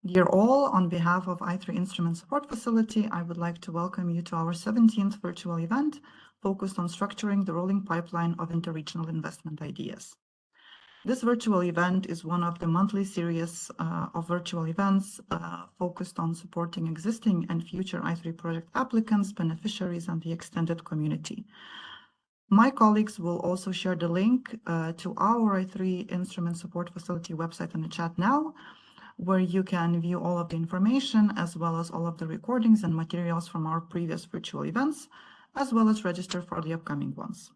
Dear all, on behalf of I3 Instrument Support Facility, I would like to welcome you to our 17th virtual event focused on structuring the rolling pipeline of interregional investment ideas. This virtual event is one of the monthly series of virtual events focused on supporting existing and future I3 project applicants, beneficiaries, and the extended community. My colleagues will also share the link to our I3 Instrument Support Facility website in the chat now, where you can view all of the information as well as all of the recordings and materials from our previous virtual events, as well as register for the upcoming ones.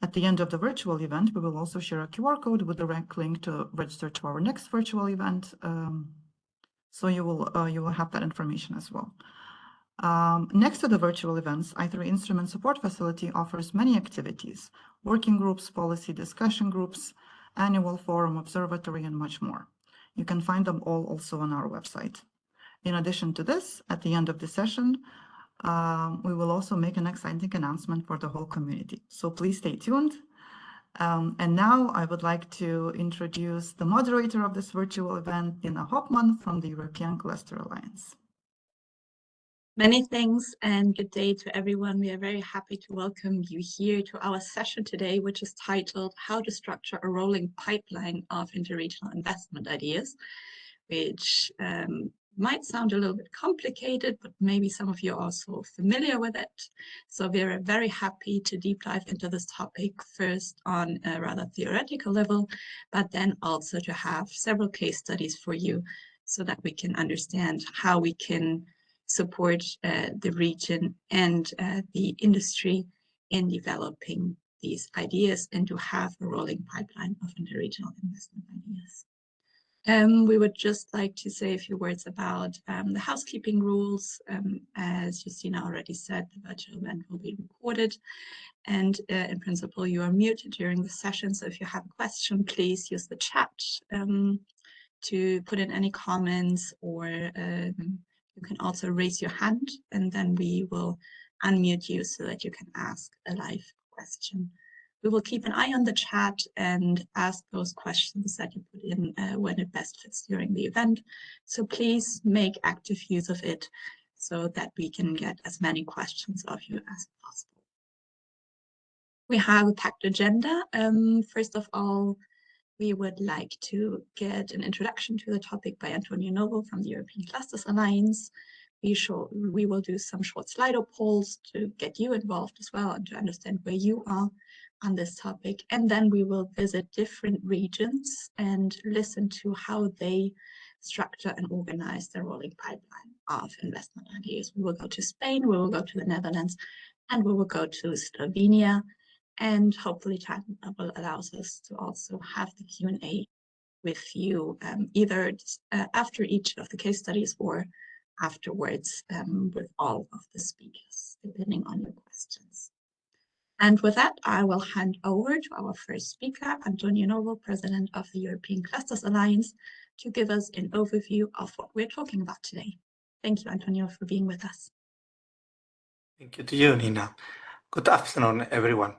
At the end of the virtual event, we will also share a QR code with a direct link to register to our next virtual event. So you will have that information as well. Next to the virtual events, I3 Instrument Support Facility offers many activities: working groups, policy discussion groups, annual forum, observatory, and much more. You can find them all also on our website. In addition to this, at the end of the session, we will also make an exciting announcement for the whole community. So please stay tuned. And now I would like to introduce the moderator of this virtual event, Dina Hopman from the European Cluster Alliance. Many thanks and good day to everyone. We are very happy to welcome you here to our session today, which is titled How to Structure a Rolling Pipeline of Interregional Investment Ideas, which might sound a little bit complicated, but maybe some of you are also familiar with it. So we're very happy to deep dive into this topic first on a rather theoretical level, but then also to have several case studies for you so that we can understand how we can support the region and the industry in developing these ideas and to have a rolling pipeline of interregional investment ideas. We would just like to say a few words about the housekeeping rules. As Justina already said, the virtual event will be recorded, and in principle you are muted during the session, so if you have a question, please use the chat to put in any comments, or you can also raise your hand and then we will unmute you so that you can ask a live question. We will keep an eye on the chat and ask those questions that you put in when it best fits during the event. So please make active use of it so that we can get as many questions of you as possible. We have a packed agenda. First of all, we would like to get an introduction to the topic by Antonio Novo from the European Clusters Alliance. We will do some short Slido polls to get you involved as well and to understand where you are on this topic. And then we will visit different regions and listen to how they structure and organize their rolling pipeline of investment ideas. We will go to Spain, we will go to the Netherlands, and we will go to Slovenia. And hopefully time will allow us to also have the Q&A with you either after each of the case studies or afterwards with all of the speakers, depending on your questions. And with that, I will hand over to our first speaker, Antonio Novo, President of the European Clusters Alliance, to give us an overview of what we're talking about today. Thank you, Antonio, for being with us. Thank you to you, Nina. Good afternoon, everyone.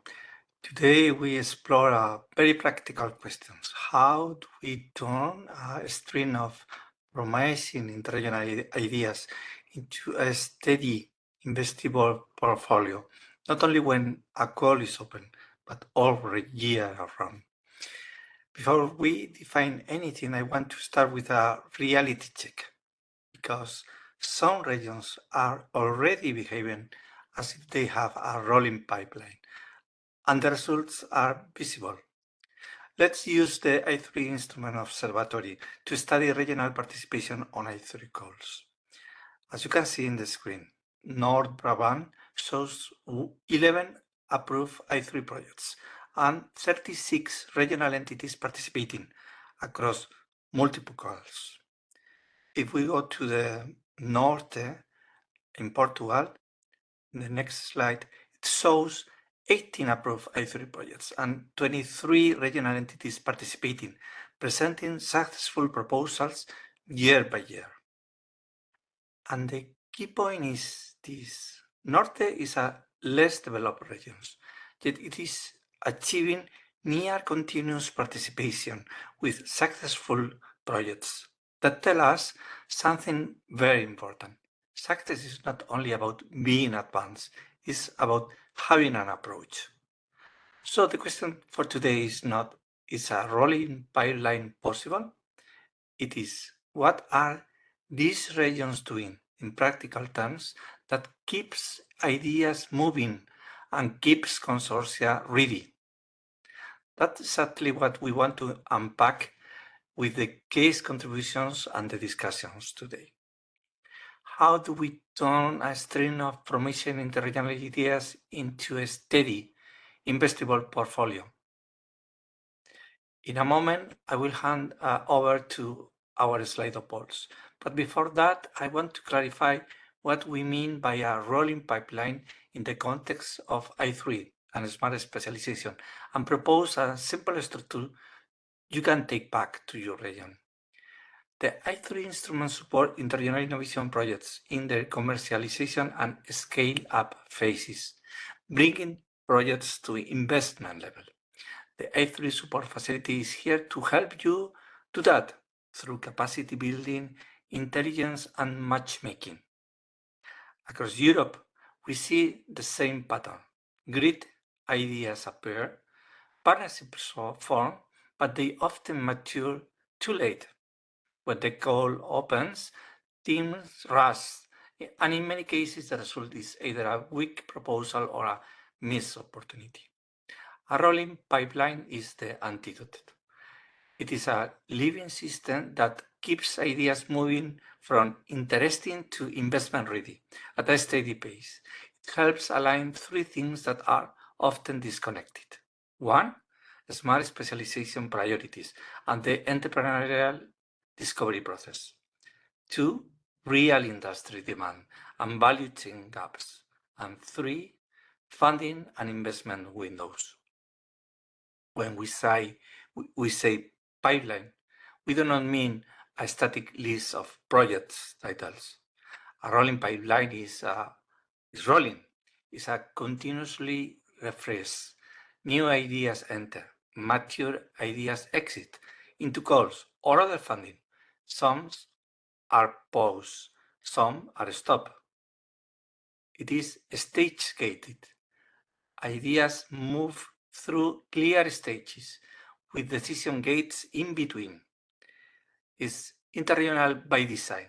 Today we explore very practical questions. How do we turn a string of promising interregional ideas into a steady investable portfolio, not only when a call is open, but all year round? Before we define anything, I want to start with a reality check, because some regions are already behaving as if they have a rolling pipeline, and the results are visible. Let's use the I3 Instrument Observatory to study regional participation on I3 calls. As you can see in the screen, North Brabant shows 11 approved I3 projects and 36 regional entities participating across multiple calls. If we go to the Norte in Portugal, in the next slide, it shows 18 approved I3 projects and 23 regional entities participating, presenting successful proposals year by year. And the key point is this: Norte is a less developed region, yet it is achieving near continuous participation with successful projects that tell us something very important. Success is not only about being advanced, it's about having an approach. So the question for today is not, is a rolling pipeline possible? It is, what are these regions doing in practical terms that keeps ideas moving and keeps consortia ready? That's exactly what we want to unpack with the case contributions and the discussions today. How do we turn a string of promising interregional ideas into a steady, investable portfolio? In a moment, I will hand over to our Slido polls. But before that, I want to clarify what we mean by a rolling pipeline in the context of I3 and smart specialization, and propose a simple structure you can take back to your region. The I3 instruments support interregional innovation projects in their commercialization and scale-up phases, bringing projects to investment level. The I3 support facility is here to help you do that through capacity building, intelligence, and matchmaking. Across Europe, we see the same pattern. Great ideas appear, partnerships form, but they often mature too late. When the call opens, teams rush, and in many cases, the result is either a weak proposal or a missed opportunity. A rolling pipeline is the antidote. It is a living system that keeps ideas moving from interesting to investment ready at a steady pace. It helps align three things that are often disconnected. One, smart specialization priorities and the entrepreneurial discovery process. Two, real industry demand and value chain gaps. And three, funding and investment windows. When we say pipeline, we do not mean a static list of projects titles. A rolling pipeline is rolling. It's a continuously refresh. New ideas enter, mature ideas exit into calls or other funding. Some are paused, some are stopped. It is stage gated. Ideas move through clear stages with decision gates in between. It's interregional by design.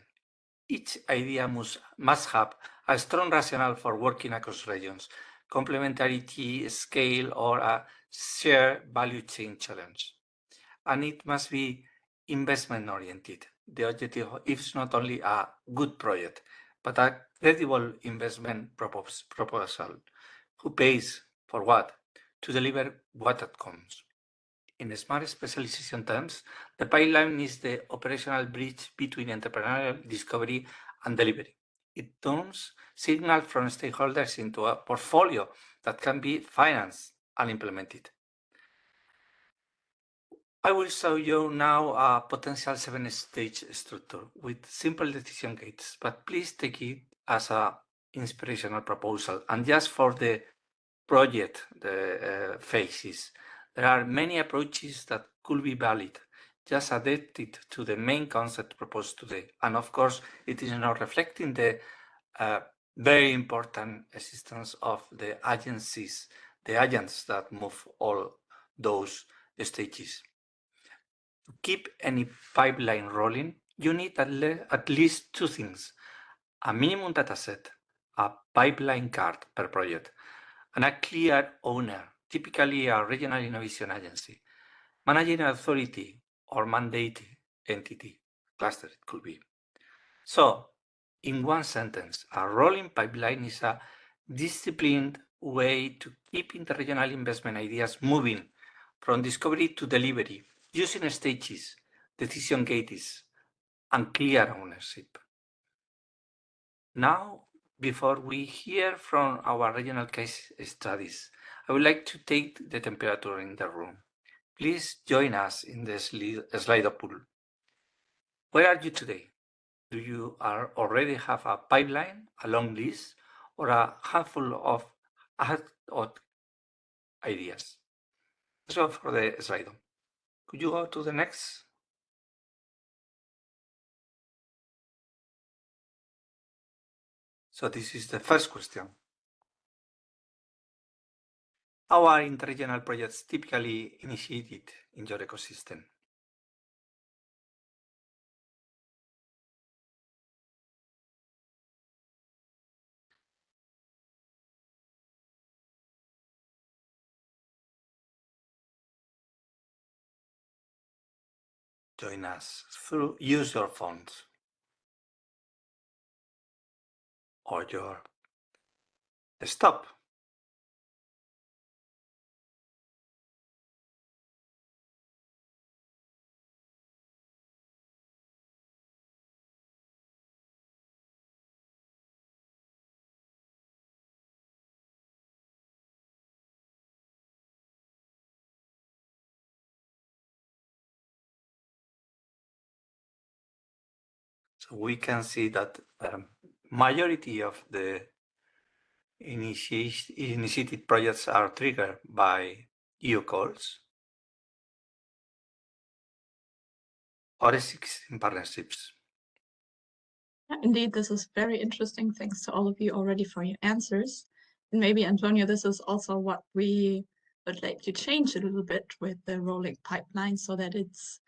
Each idea must have a strong rationale for working across regions, complementarity, scale, or a shared value chain challenge. And it must be investment oriented. The objective is not only a good project, but a credible investment proposal. Who pays for what? To deliver what outcomes. In smart specialization terms, the pipeline is the operational bridge between entrepreneurial discovery and delivery. It turns signal from stakeholders into a portfolio that can be financed and implemented. I will show you now a potential 7-stage structure with simple decision gates, but please take it as an inspirational proposal and just for the project phases. There are many approaches that could be valid, just adapted to the main concept proposed today. And of course, it is not reflecting the very important existence of the agencies, the agents that move all those stages. To keep any pipeline rolling, you need at least two things: a minimum dataset, a pipeline card per project, and a clear owner, typically a regional innovation agency, managing authority or mandate entity, cluster it could be. So, in one sentence, a rolling pipeline is a disciplined way to keep interregional investment ideas moving from discovery to delivery, using stages, decision gates, and clear ownership. Now, before we hear from our regional case studies, I would like to take the temperature in the room. Please join us in the Slido pool. Where are you today? Do you already have a pipeline, a long list, or a handful of ad hoc ideas? Let's go for the Slido. Could you go to the next? So this is the first question. How are interregional projects typically initiated in your ecosystem? Join us through use your phones or your desktop. So we can see that majority of the initiated projects are triggered by EU calls or existing partnerships. Yeah, indeed, this is very interesting. Thanks to all of you already for your answers. And maybe, Antonio, this is also what we would like to change a little bit with the rolling pipeline so that it's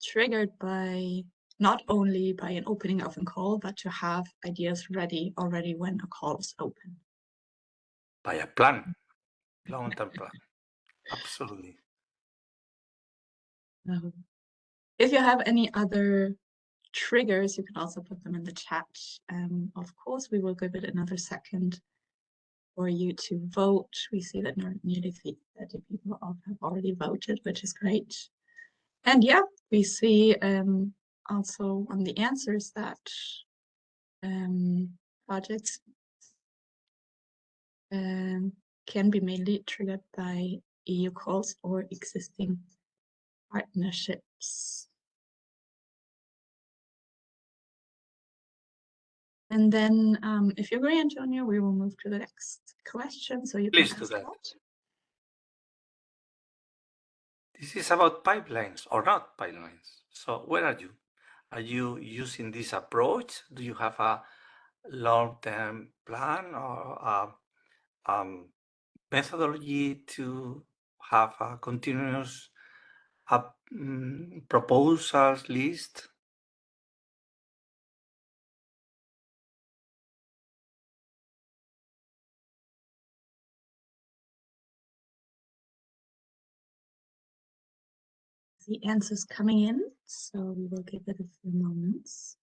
triggered by not only by an opening of a call, but to have ideas ready already when a call is open. By a plan, long-term plan. Absolutely. If you have any other triggers, you can also put them in the chat. Of course, we will give it another second for you to vote. We see that nearly 30 people have already voted, which is great. And yeah, we see also on the answers that projects can be mainly triggered by EU calls or existing partnerships. And then if you agree, Antonio, we will move to the next question. So you Please can do ask that. that. This is about pipelines or not pipelines. So where are you? Are you using this approach? Do you have a long-term plan or a methodology to have a continuous proposals list? The answers coming in, so we will give it a few moments.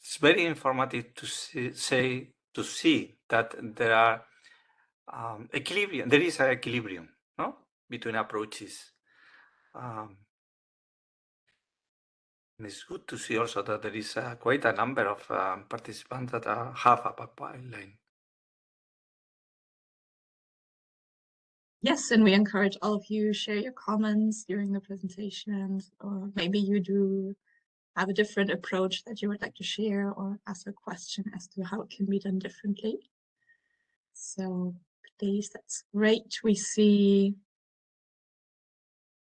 It's very informative to see that there are equilibrium. There is an equilibrium, no, between approaches. And it's good to see also that there is quite a number of participants that have a pipeline. Yes, and we encourage all of you share your comments during the presentations, or maybe you do have a different approach that you would like to share or ask a question as to how it can be done differently. So please, that's great. We see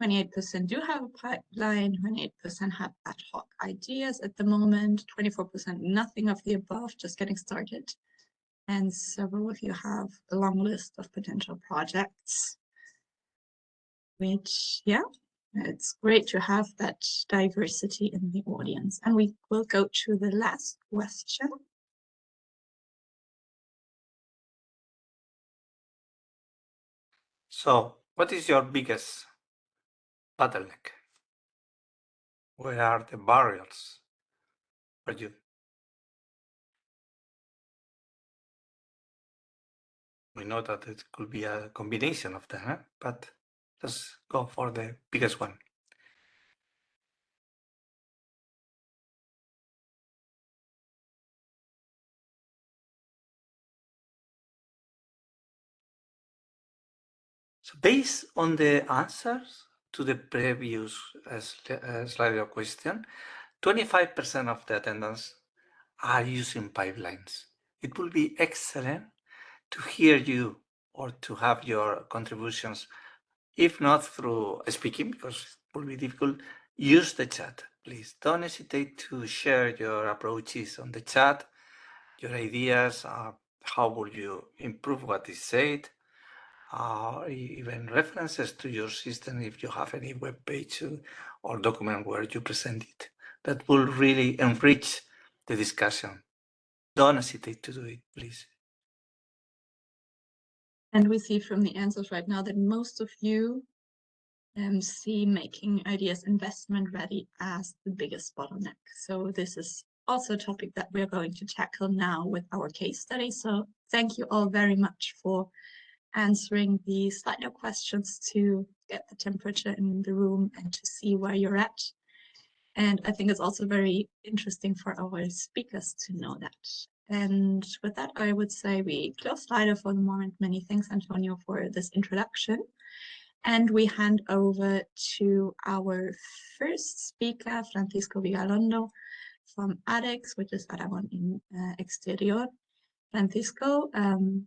28% do have a pipeline, 28% have ad hoc ideas at the moment, 24% nothing of the above, just getting started. And several of you have a long list of potential projects, which, yeah, it's great to have that diversity in the audience. And we will go to the last question. So what is your biggest bottleneck? Where are the barriers for you? We know that it could be a combination of them, but let's go for the biggest one. So based on the answers to the previous slide of question, 25% of the attendants are using pipelines. It will be excellent to hear you or to have your contributions If not through speaking, because it will be difficult, use the chat. Please don't hesitate to share your approaches on the chat, your ideas, how will you improve what is said, even references to your system if you have any web page or document where you present it. That will really enrich the discussion. Don't hesitate to do it, please. And we see from the answers right now that most of you see making ideas investment ready as the biggest bottleneck. So this is also a topic that we're going to tackle now with our case study. So thank you all very much for answering the Slido questions to get the temperature in the room and to see where you're at. And I think it's also very interesting for our speakers to know that. And with that, I would say we close Slido for the moment. Many thanks, Antonio, for this introduction. And we hand over to our first speaker, Francisco Vigalondo from ADEX, which is Aragon in Exterior. Francisco,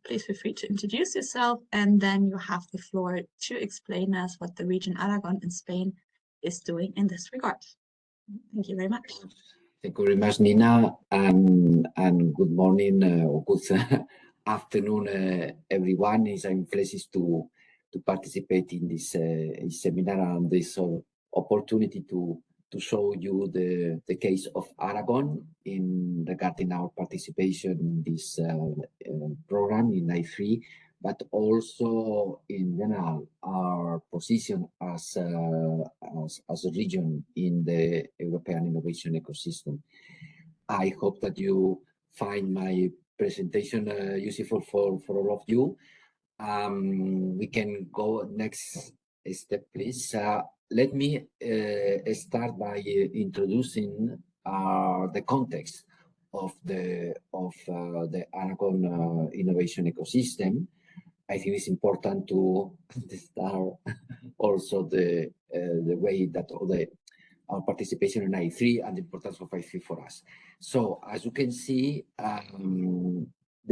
please feel free to introduce yourself, and then you have the floor to explain us what the region Aragon in Spain is doing in this regard. Thank you very much. Thank you very much, Nina, and good morning or good afternoon, everyone. It's a pleasure to participate in this seminar and this opportunity to show you the case of Aragon in regarding our participation in this program in I3, but also in general our position as a region in the European innovation ecosystem. I hope that you find my presentation useful for all of you. We can go next step, please. Let me start by introducing the context of the Aragon innovation ecosystem. I think it's important to start also the way that our participation in I3 and the importance of I3 for us. So as you can see, the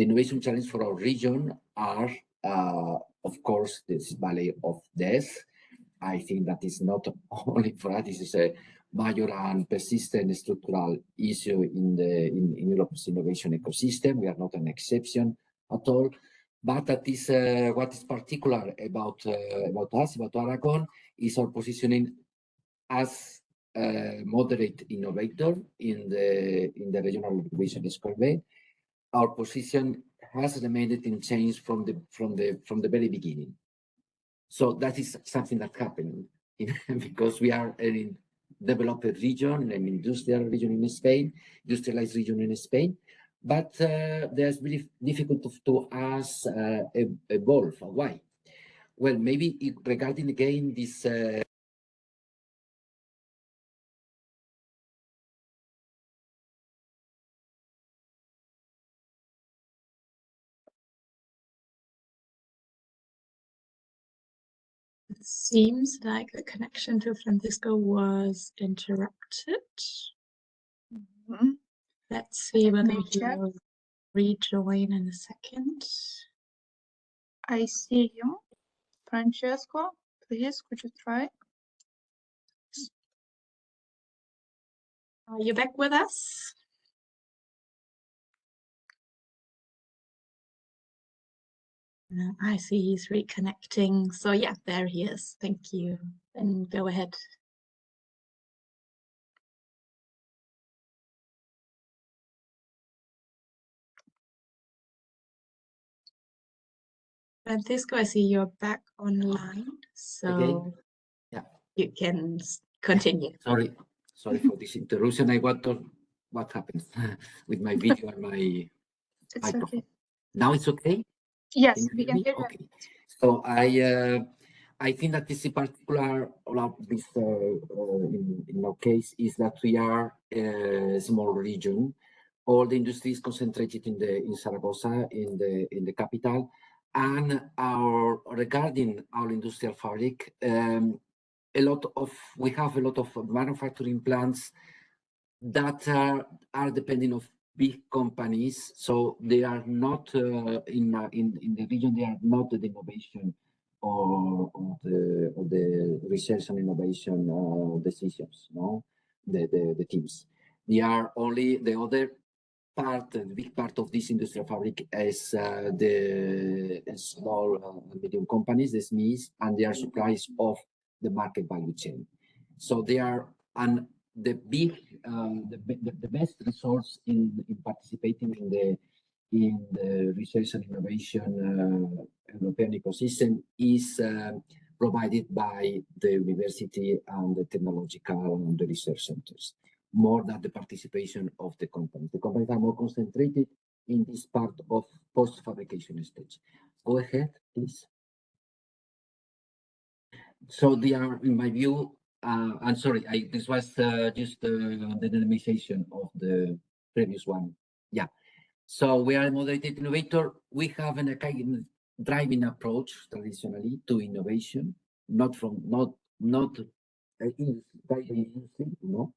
innovation challenge for our region are, of course, this Valley of Death. I think that is not only for us, this is a major and persistent structural issue in Europe's innovation ecosystem. We are not an exception at all. But that is what is particular about us, about Aragon, is our positioning as a moderate innovator in the regional innovation survey. Our position has remained unchanged from the very beginning. So that is something that happened because we are a developed region, an industrial region in Spain, industrialized region in Spain. But there's really difficult to us evolve. Why? Well, maybe regarding again this. It seems like the connection to Francisco was interrupted. Mm-hmm. Let's see whether May I check? he'll rejoin in a second. I see you. Francesco, please, could you try? Are you back with us? I see he's reconnecting. So yeah, there he is. Thank you. Then go ahead. Francisco, I see you're back online, so Again? Yeah. you can continue. Sorry for this interruption. I wonder what happens with my video and my It's microphone. okay. Now it's okay? Yes, we can hear you. Okay. So I think that this in particular, this in our case, is that we are a small region. All the industry is concentrated in Zaragoza, in the capital, and regarding our industrial fabric, we have a lot of manufacturing plants that are depending of big companies, so they are not in the region. They are not the innovation the research and innovation decisions, no? The teams. They are only the other part, the big part of this industrial fabric is the small and medium companies, the SMEs, and they are suppliers of the market value chain. So they are, and the big, the best resource in participating in the research and innovation European ecosystem is provided by the university and the technological and the research centers, more than the participation of the companies. The companies are more concentrated in this part of post-fabrication stage. Go ahead, please. So they are, in my view, I'm sorry, this was just the denomination of the previous one. Yeah. So we are a moderated innovator. We have a kind of driving approach traditionally to innovation, not in industry, you know.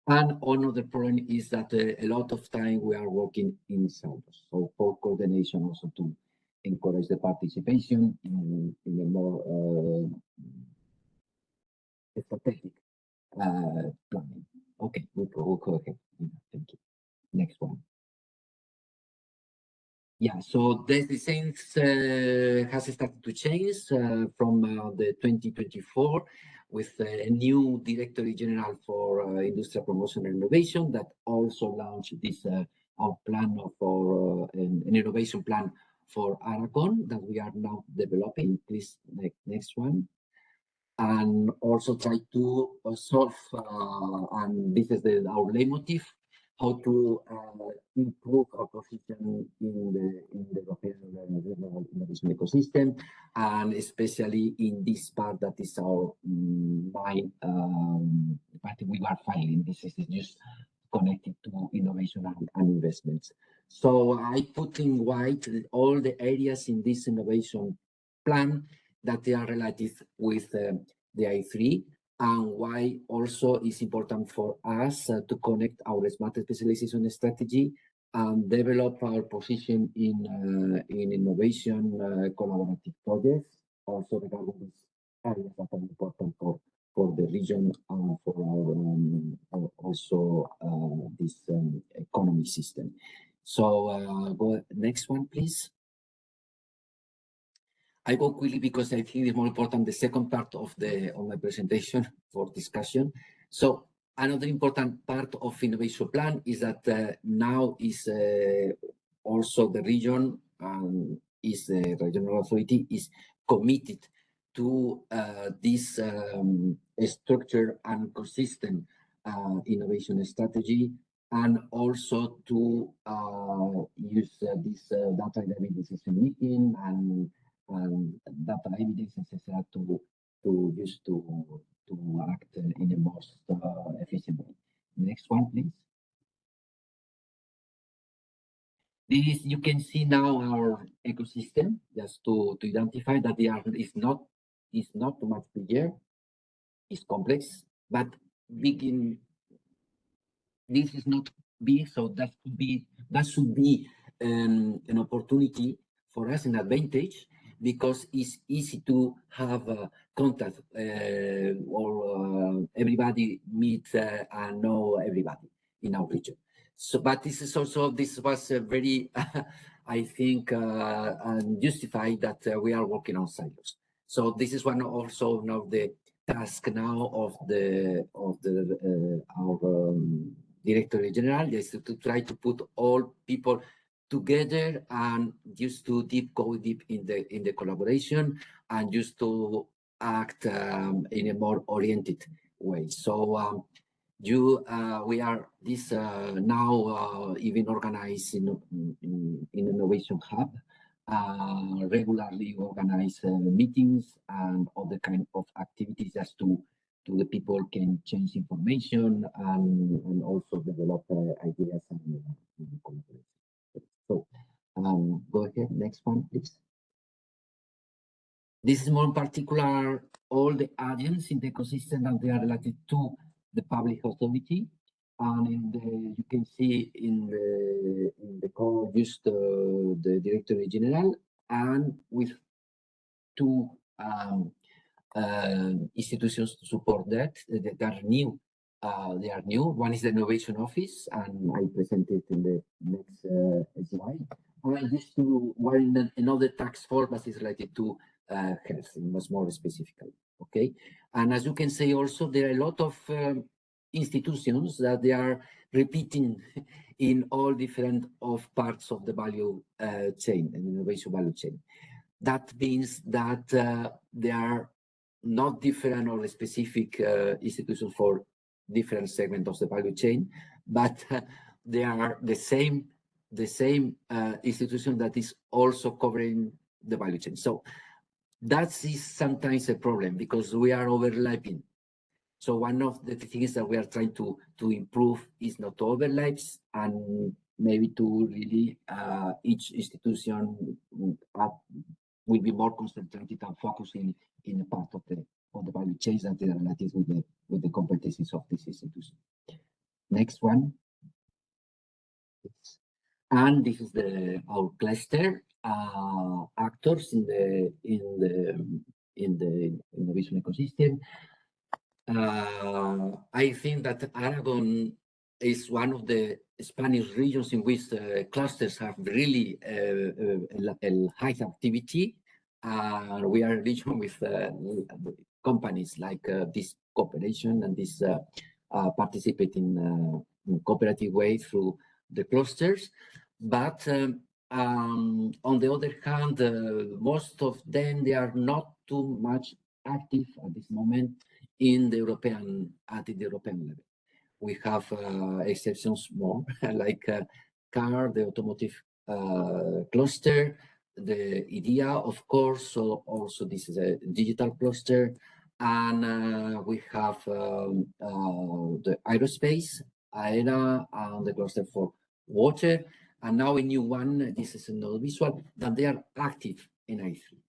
And another problem is that a lot of time we are working in silos. So for coordination also to encourage the participation in a more strategic planning. Okay, we'll go ahead. Thank you. Next one. Yeah, so the things has started to change from the 2024 with a new Directorate General for Industrial Promotion and Innovation that also launched this our plan for an innovation plan for Aragon that we are now developing. Please, next one. And also try to solve, and this is our leitmotif, how to improve our position in the European innovation ecosystem, and especially in this part that is our main part we are filing. This is just connected to innovation and investments. So I put in white all the areas in this innovation plan that they are related with the I3, and why also is important for us to connect our smart specialization strategy and develop our position in innovation collaborative projects, also regarding these areas that are important for the region and for our also this economy system. So go next one, please. I go quickly because I think it's more important the second part of my presentation for discussion. So another important part of innovation plan is that now is also the region is the regional authority is committed to this structure and consistent innovation strategy, and also to use this data decision making and data evidence, etc., to use to act in a most efficient way. Next one, please. This you can see now our ecosystem, just to identify that is not too much bigger, it's complex, but big this is not big, so that should be an opportunity for us, an advantage, because it's easy to have contact or everybody meet and know everybody in our region. So, but this was a very, I think, justified that we are working on silos. So this is one also now the task now of our Directorate General is to try to put all people together and just to go deep in the collaboration and just to act in a more oriented way. So we are this now even organized in Innovation Hub, regularly organize meetings and other kind of activities as to the people can change information and also develop ideas and collaboration. So go ahead, next one, please. This is more in particular all the agents in the ecosystem that they are related to the public authority, and you can see in the call just the Directorate General, and with two institutions to support that. They are new. They are new. One is the Innovation Office, and I presented in the next slide. And these two, one another task force that is related to health, much more specifically. Okay, and as you can see, also there are a lot of institutions that they are repeating in all different of parts of the value chain and innovation value chain. That means that they are not different or specific institutions for different segments of the value chain, but they are the same institution that is also covering the value chain. So that is sometimes a problem because we are overlapping. So one of the things that we are trying to improve is not overlaps and maybe to really each institution will be more concentrated and focusing in a part of the value chain that are related with the competencies of this institution. Next one. And this is our cluster actors in the innovation ecosystem. I think that Aragon is one of the Spanish regions in which clusters have really a high activity. We are a region with companies like this cooperation and this participating in cooperative way through the clusters. But on the other hand, most of them, they are not too much active at this moment at the European level. We have exceptions more, like car, the automotive cluster, the IDEA, of course, so also this is a digital cluster, and we have the aerospace, AERA, and the cluster for water, and now a new one, this is another visual, that they are active in I3.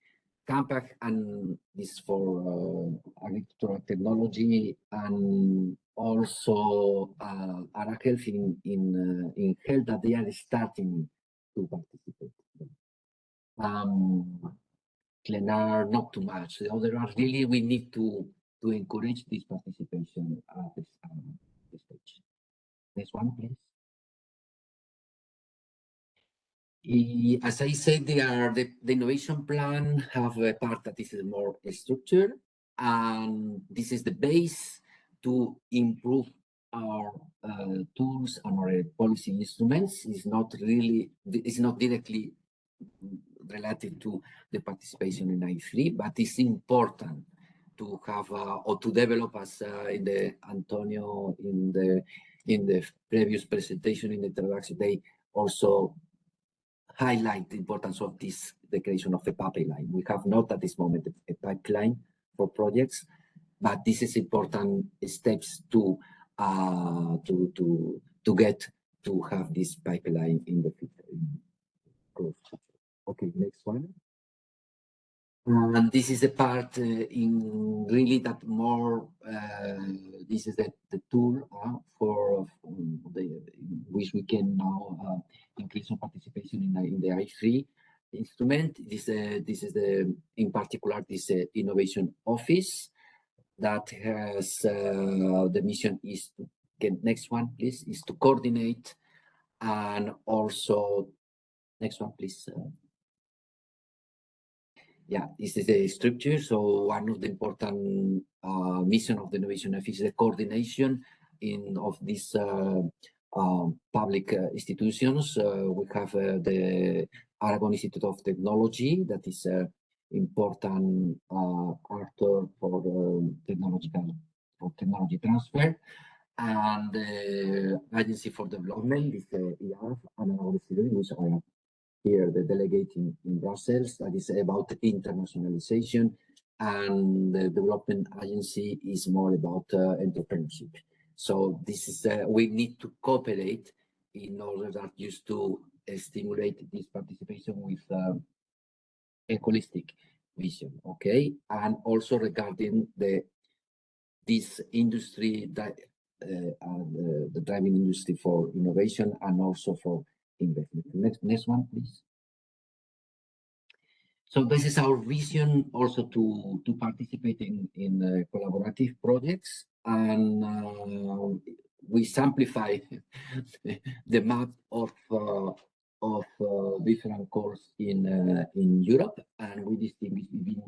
Campac, and this for agricultural technology, and also Ara Health in health that they are starting to participate. Clenar, not too much. The other are really, we need to encourage this participation at this stage. Next one, please. As I said, the innovation plan have a part that is more structured, and this is the base to improve our tools and our policy instruments. It's not directly related to the participation in I3, but it's important to have or to develop, as in the Antonio in the previous presentation in the introduction, they also highlight the importance of this, the creation of a pipeline. We have not at this moment a pipeline for projects, but this is important steps to get to have this pipeline in the future. Okay, next one. And this is the part in really that more, this is the tool for which we can now increase our participation in the I3 instrument. This is in particular this innovation office that has the mission is to get, next one please, is to coordinate, and also next one please. Yeah, this is the structure. So one of the important mission of the innovation office is the coordination of these public institutions. We have the Aragon Institute of Technology, that is an important actor for technology transfer, and the Agency for Development is the ERF, and another institute which I am here, the delegate in Brussels, that is about internationalization, and the development agency is more about entrepreneurship. So this is we need to cooperate in order that just to stimulate this participation with a holistic vision, okay? And also regarding this industry that the driving industry for innovation and also for investment. Next one, please. So this is our vision also to participate in collaborative projects, and we simplify the map of different calls in Europe, and we distinguish between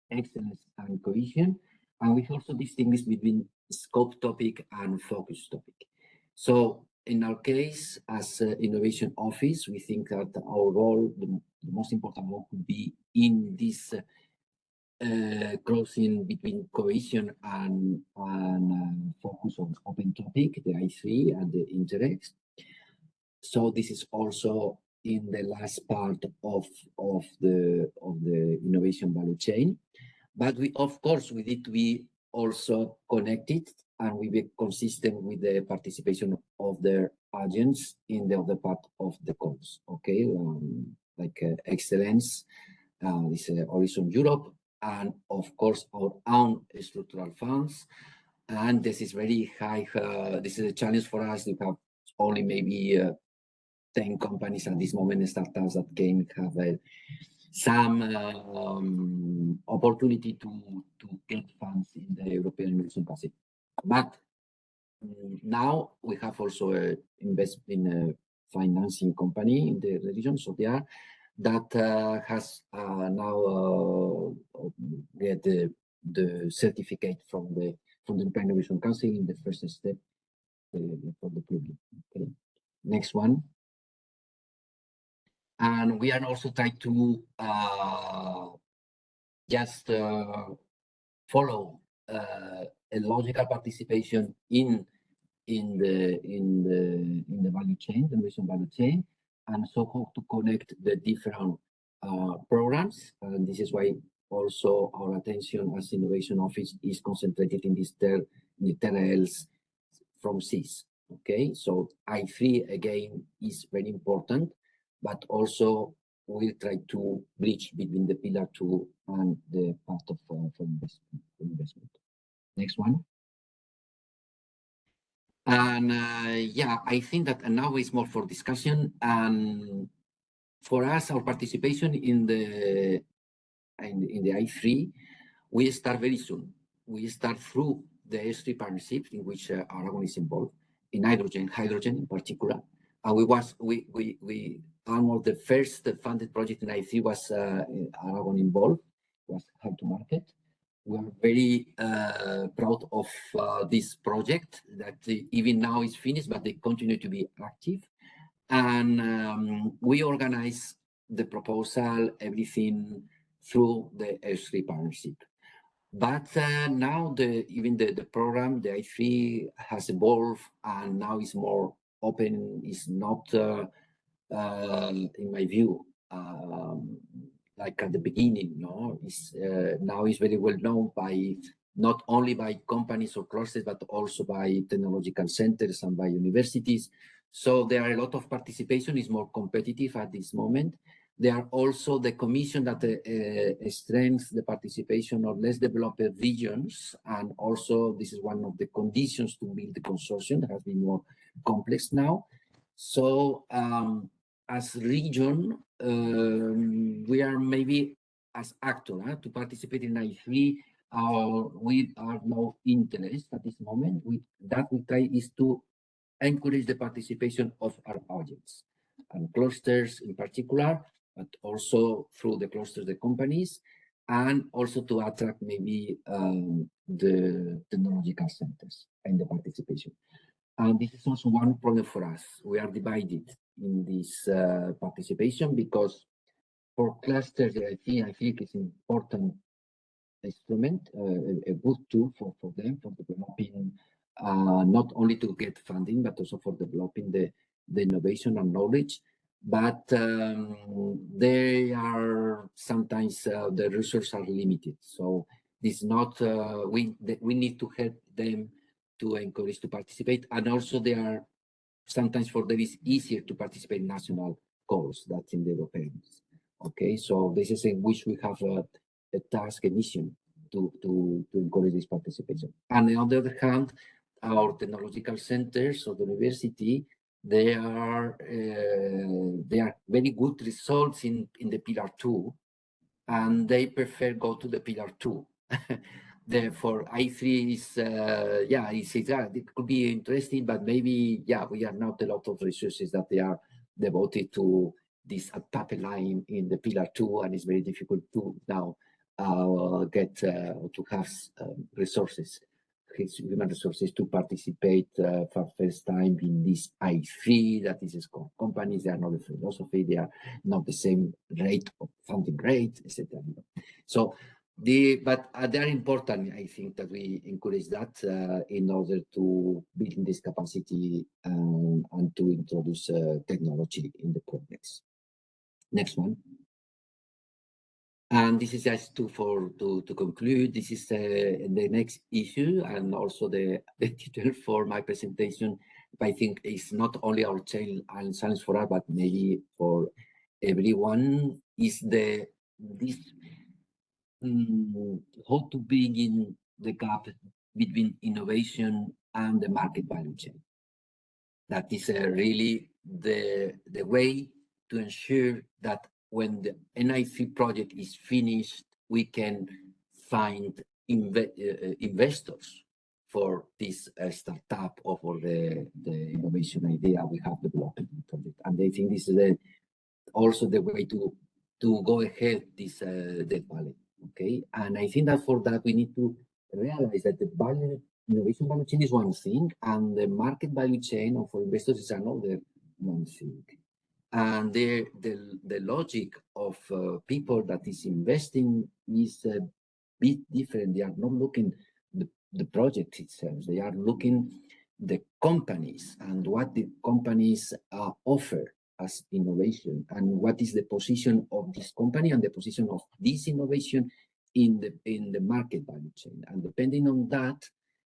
excellence and cohesion, and we also distinguish between scope topic and focus topic. So in our case, as innovation office, we think that our role, the most important role, could be in this crossing between cohesion and focus on open topic, the I3 and the interregs. So this is also in the last part of the innovation value chain. But we, of course, we need to be also connected, and we be consistent with the participation of their agents in the other part of the calls. Okay, like excellence, this Horizon Europe, and of course our own structural funds. And this is very high. This is a challenge for us to have only maybe 10 companies at this moment, startups that can have some opportunity to get funds in the European Innovation Pacific. But now we have also invest in a financing company in the region, so they are that has now get the certificate from the European Innovation Council in the first step for the public. Okay. Next one. And we are also trying to just follow a logical participation in the value chain, the innovation value chain, and so how to connect the different programs. And this is why also our attention as innovation office is concentrated in these TRLs from CIS. Okay, so I3 again is very important, but also we'll try to bridge between the pillar 2 and the part of investment. Next one. And yeah, I think that now is more for discussion. And for us, our participation in the I3, we start very soon. We start through the S3 partnership in which Aragon is involved in hydrogen in particular. And one of the first funded project in I3 was Aragon involved, was how to market. We are very proud of this project that even now is finished, but they continue to be active. And we organize the proposal, everything through the S3 partnership. But now even the program, the I3 has evolved and now is more open, is not, in my view, like at the beginning, no, is now is very well known by not only by companies or clusters, but also by technological centers and by universities. So there are a lot of participation, is more competitive at this moment. There are also the commission that strengthens the participation of less developed regions. And also this is one of the conditions to build the consortium that has been more complex now. So as region, we are maybe as actor to participate in I3. We are no interest at this moment. That we try is to encourage the participation of our audience and clusters in particular, but also through the clusters, the companies, and also to attract maybe the technological centers and the participation. And this is also one problem for us. We are divided in this participation because for clusters, I think it's an important instrument, a good tool for them, for developing, not only to get funding, but also for developing the innovation and knowledge. But they are sometimes the resources are limited. So this not we need to help them to encourage to participate, and also they are sometimes for them it's easier to participate in national calls than in the Europeans. Okay, so this is in which we have a task, a mission to encourage this participation. And on the other hand, our technological centers of the university, they are very good results in the pillar 2, and they prefer go to the pillar 2. Therefore, I3 is, it could be interesting, but maybe, we are not a lot of resources that they are devoted to this pipeline in the pillar 2, and it's very difficult to now get to have resources, human resources to participate for first time in this I3, that is companies, they are not the philosophy, they are not the same rate of funding rate, etc. So but they are important. I think that we encourage that in order to build this capacity and to introduce technology in the projects. Next one. And this is just to conclude. This is the next issue, and also the title for my presentation. I think it's not only our challenge for us, but maybe for everyone, is how to bring in the gap between innovation and the market value chain. That is really the way to ensure that when the NI3 project is finished, we can find investors for this startup or for the innovation idea we have developed in the project. And I think this is also the way to go ahead this debt valley. Okay, and I think that for that we need to realize that the innovation value chain is one thing, and the market value chain or for investors is another one thing. And the logic of people that is investing is a bit different. They are not looking the project itself. They are looking the companies and what the companies offer as innovation, and what is the position of this company and the position of this innovation in the market value chain. And depending on that,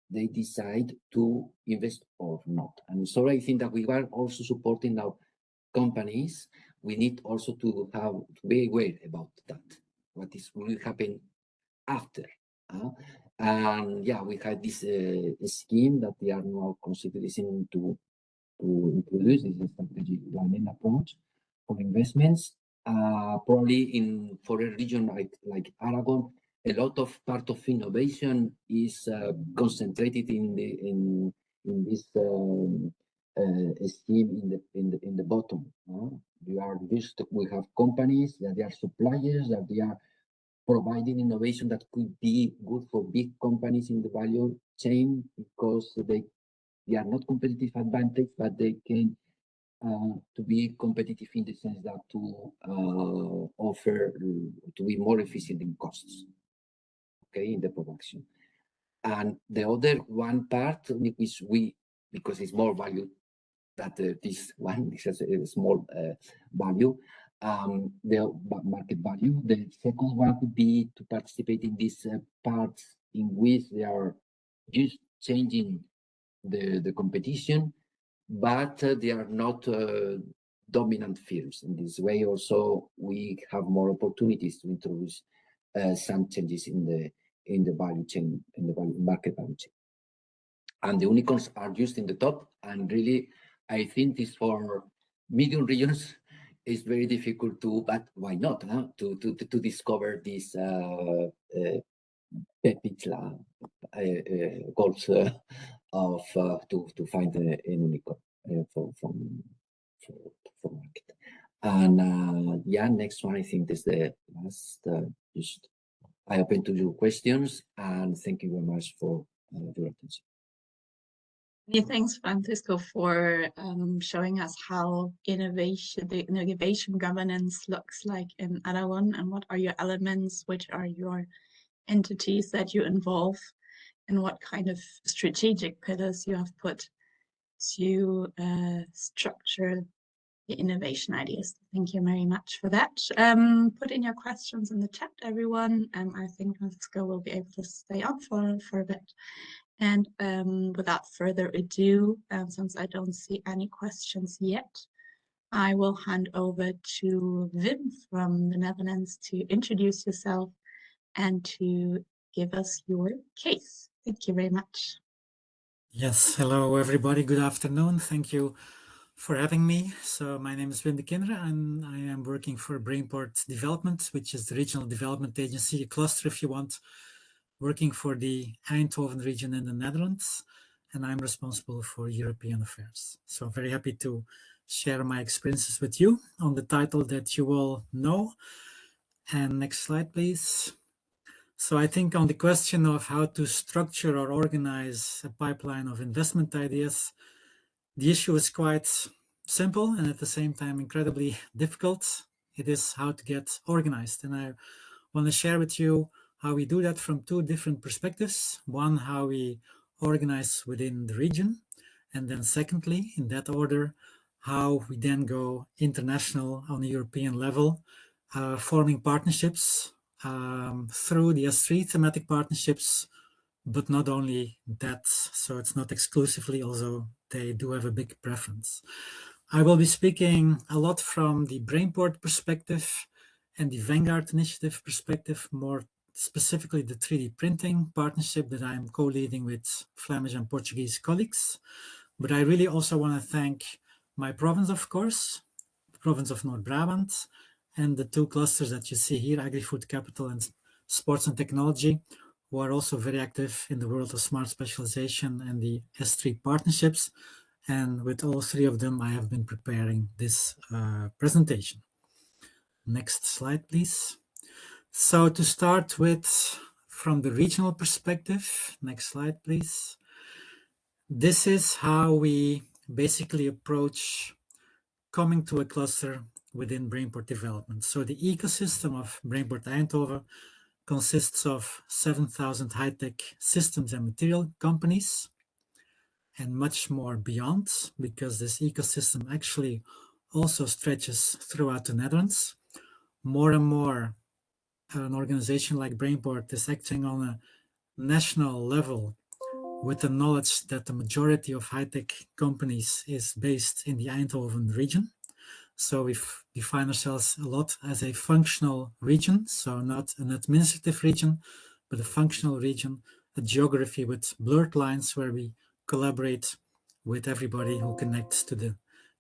they decide to invest or not. And so I think that we are also supporting our companies. We need also to be aware about that. What will happen after? And we had this scheme that they are now considering to introduce. This is strategic planning approach for investments. Probably for a region like Aragon, a lot of part of innovation is concentrated in this scheme in the bottom. We have companies that they are suppliers, that they are providing innovation that could be good for big companies in the value chain, because they are not competitive advantage, but they can to be competitive in the sense that to offer to be more efficient in costs, okay, in the production. And the other one part, which because it's more value that this one, this has a small value, the market value. The second one could be to participate in these parts in which they are just changing the competition, but they are not dominant firms. In this way also we have more opportunities to introduce some changes in the value chain, in the market value chain. And the unicorns are just in the top, and really I think this for medium regions is very difficult but why not, to discover this pepitla goals to find a unicorn for market. And next one, I think is the last. Just I open to your questions, and thank you very much for your attention. Many thanks, Francisco, for showing us how the innovation governance looks like in Aragon, and what are your elements, which are your entities that you involve, and what kind of strategic pillars you have put to structure the innovation ideas. Thank you very much for that. Put in your questions in the chat, everyone. I think Francisco will be able to stay on for a bit. And without further ado, since I don't see any questions yet, I will hand over to Wim from the Netherlands to introduce yourself and to give us your case. Thank you very much. Yes, hello everybody, good afternoon. Thank you for having me. So my name is Wim de Kinderen and I am working for Brainport Development, which is the regional development agency, a cluster if you want, working for the Eindhoven region in the Netherlands. And I'm responsible for European affairs. So I'm very happy to share my experiences with you on the title that you all know. And next slide, please. So I think on the question of how to structure or organize a pipeline of investment ideas, the issue is quite simple and at the same time incredibly difficult. It is how to get organized. And I want to share with you how we do that from two different perspectives. One, how we organize within the region. And then secondly, in that order, how we then go international on a European level, forming partnerships through the S3 thematic partnerships, but not only that, so it's not exclusively, although they do have a big preference. I will be speaking a lot from the Brainport perspective and the Vanguard initiative perspective, more specifically the 3D printing partnership that I'm co-leading with Flemish and Portuguese colleagues. But I really also want to thank my province, of course, the province of North Brabant, and the two clusters that you see here, Agri-Food Capital and Sports and Technology, who are also very active in the world of smart specialization and the S3 partnerships. And with all three of them, I have been preparing this presentation. Next slide, please. So to start with, from the regional perspective, next slide, please. This is how we basically approach coming to a cluster within Brainport development. So the ecosystem of Brainport Eindhoven consists of 7,000 high-tech systems and material companies and much more beyond, because this ecosystem actually also stretches throughout the Netherlands. More and more, an organization like Brainport is acting on a national level with the knowledge that the majority of high-tech companies is based in the Eindhoven region. So we define ourselves a lot as a functional region, so not an administrative region, but a functional region, a geography with blurred lines where we collaborate with everybody who connects to the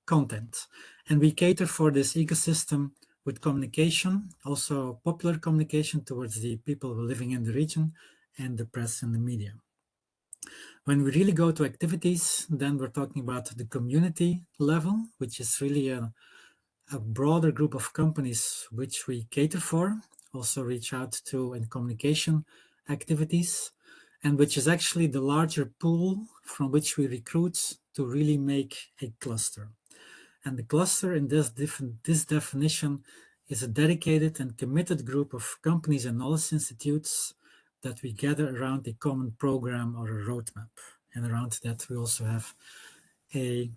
content. And we cater for this ecosystem with communication, also popular communication towards the people living in the region and the press and the media. When we really go to activities, then we're talking about the community level, which is really a broader group of companies which we cater for, also reach out to in communication activities, and which is actually the larger pool from which we recruit to really make a cluster. And the cluster in this definition is a dedicated and committed group of companies and knowledge institutes that we gather around a common program or a roadmap. And around that, we also have a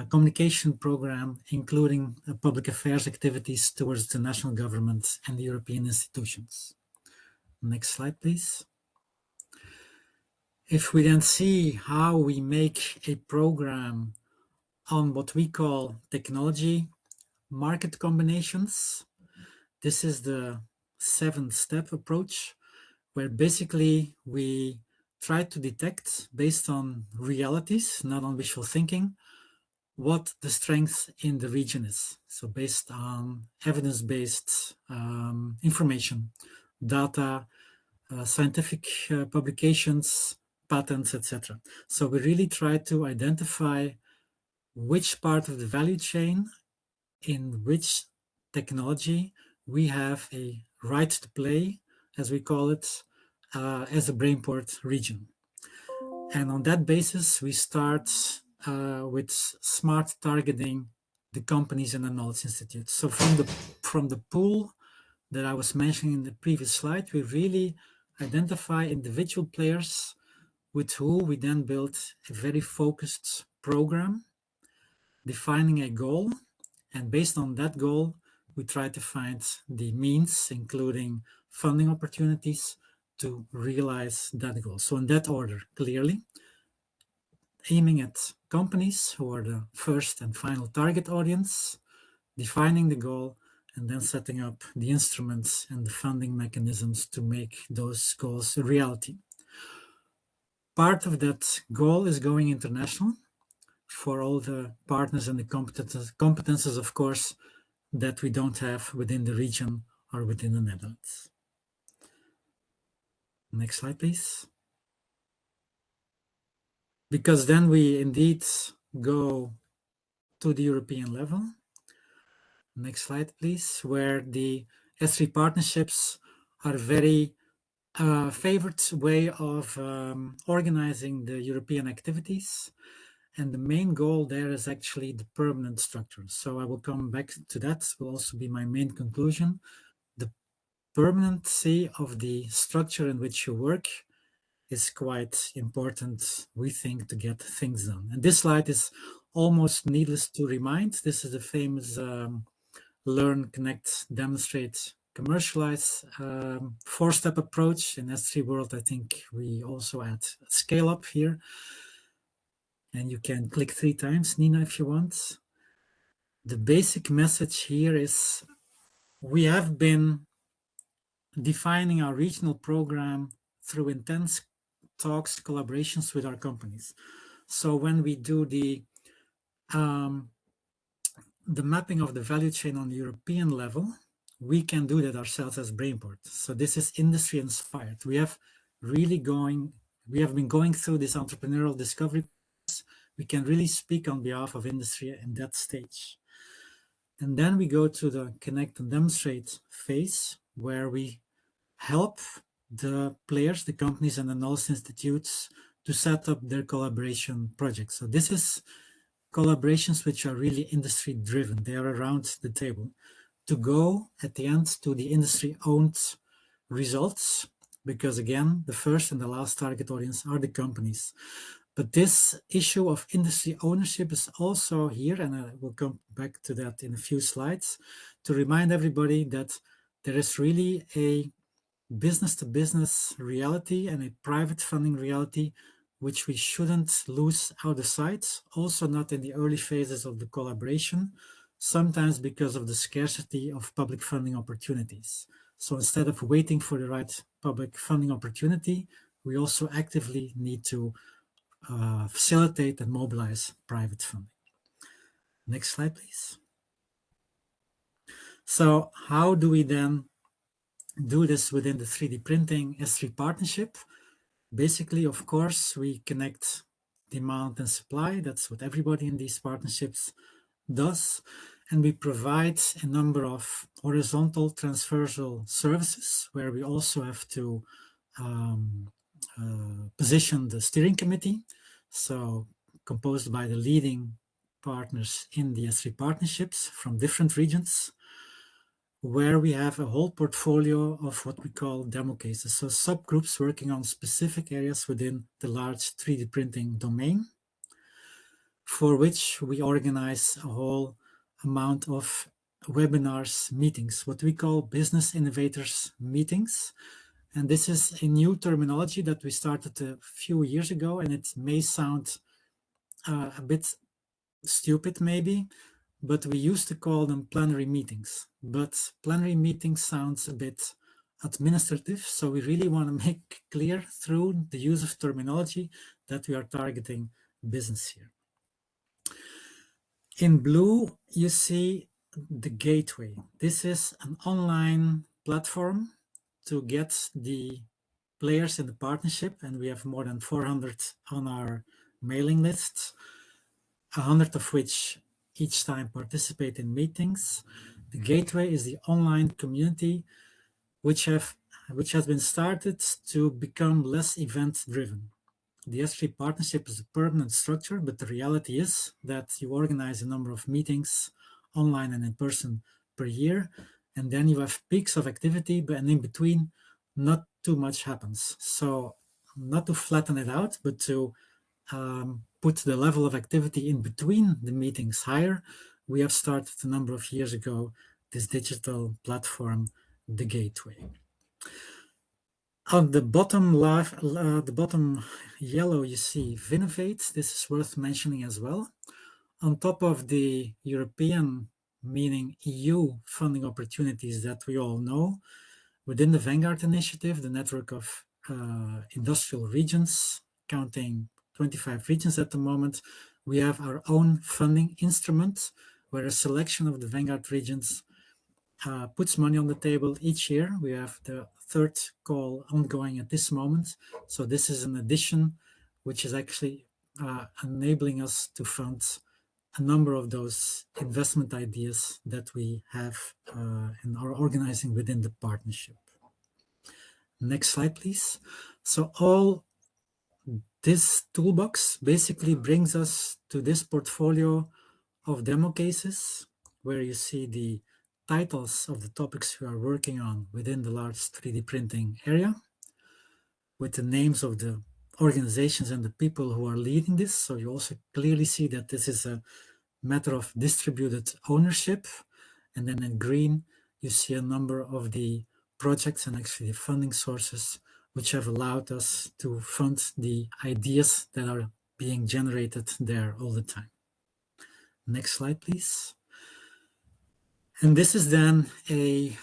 communication program, including public affairs activities towards the national government and the European institutions. Next slide, please. If we then see how we make a program on what we call technology market combinations, this is the 7-step approach, where basically we try to detect, based on realities, not on wishful thinking, what the strength in the region is. So based on evidence-based information, data, scientific publications, patents, etc. So we really try to identify which part of the value chain in which technology we have a right to play, as we call it, as a Brainport region. And on that basis, we start with smart targeting the companies and the knowledge institutes. So from the pool that I was mentioning in the previous slide, we really identify individual players with who we then build a very focused program, defining a goal. And based on that goal, we try to find the means, including funding opportunities, to realize that goal. So in that order, clearly, aiming at companies who are the first and final target audience, defining the goal, and then setting up the instruments and the funding mechanisms to make those goals a reality. Part of that goal is going international. for all the partners and the competences, of course, that we don't have within the region or within the Netherlands. Next slide, please. Because then we indeed go to the European level. Next slide, please, where the S3 partnerships are very favored way of organizing the European activities. And the main goal there is actually the permanent structure. So I will come back to that, will also be my main conclusion. The permanency of the structure in which you work is quite important, we think, to get things done. And this slide is almost needless to remind. This is the famous learn, connect, demonstrate, commercialize four-step approach. In S3 world, I think we also add scale up here. And you can click 3 times, Nina, if you want. The basic message here is we have been defining our regional program through intense talks, collaborations with our companies. So when we do the mapping of the value chain on the European level, we can do that ourselves as Brainport. So this is industry inspired. We have been going through this entrepreneurial discovery. We can really speak on behalf of industry in that stage. And then we go to the connect and demonstrate phase, where we help the players, the companies and the knowledge institutes to set up their collaboration projects. So this is collaborations which are really industry driven. They are around the table to go at the end to the industry owned results, because again, the first and the last target audience are the companies. But this issue of industry ownership is also here, and I will come back to that in a few slides, to remind everybody that there is really a business-to-business reality and a private funding reality which we shouldn't lose out of sight, also not in the early phases of the collaboration, sometimes because of the scarcity of public funding opportunities. So instead of waiting for the right public funding opportunity, we also actively need to facilitate and mobilize private funding. Next slide, please. So how do we then do this within the 3D printing S3 partnership? Basically, of course, we connect demand and supply. That's what everybody in these partnerships does. And we provide a number of horizontal transversal services where we also have to position the steering committee. So composed by the leading partners in the S3 partnerships from different regions, where we have a whole portfolio of what we call demo cases. So subgroups working on specific areas within the large 3D printing domain, for which we organize a whole amount of webinars, meetings, what we call business innovators meetings. And this is a new terminology that we started a few years ago, and it may sound a bit stupid maybe, but we used to call them plenary meetings. But plenary meetings sounds a bit administrative, so we really want to make clear through the use of terminology that we are targeting business here. In blue, you see the gateway. This is an online platform to get the players in the partnership, and we have more than 400 on our mailing list, 100 of which each time participate in meetings. The gateway is the online community which has been started to become less event driven. The S3 partnership is a permanent structure, but the reality is that you organize a number of meetings online and in person per year, and then you have peaks of activity, but in between, not too much happens. So not to flatten it out, but to put the level of activity in between the meetings higher, we have started a number of years ago this digital platform, the Gateway. On the bottom left, the bottom yellow, you see Vinovate. This is worth mentioning as well. On top of the European, meaning EU funding opportunities that we all know, within the Vanguard initiative, the network of industrial regions, counting 25 regions at the moment, we have our own funding instrument where a selection of the Vanguard regions puts money on the table each year. We have the third call ongoing at this moment. So this is an addition which is actually enabling us to fund a number of those investment ideas that we have and are organizing within the partnership. Next slide, please. So all this toolbox basically brings us to this portfolio of demo cases where you see the titles of the topics we are working on within the large 3D printing area with the names of the organizations and the people who are leading this. So you also clearly see that this is a matter of distributed ownership. And then in green, you see a number of the projects and actually the funding sources which have allowed us to fund the ideas that are being generated there all the time. Next slide, please. And this is then a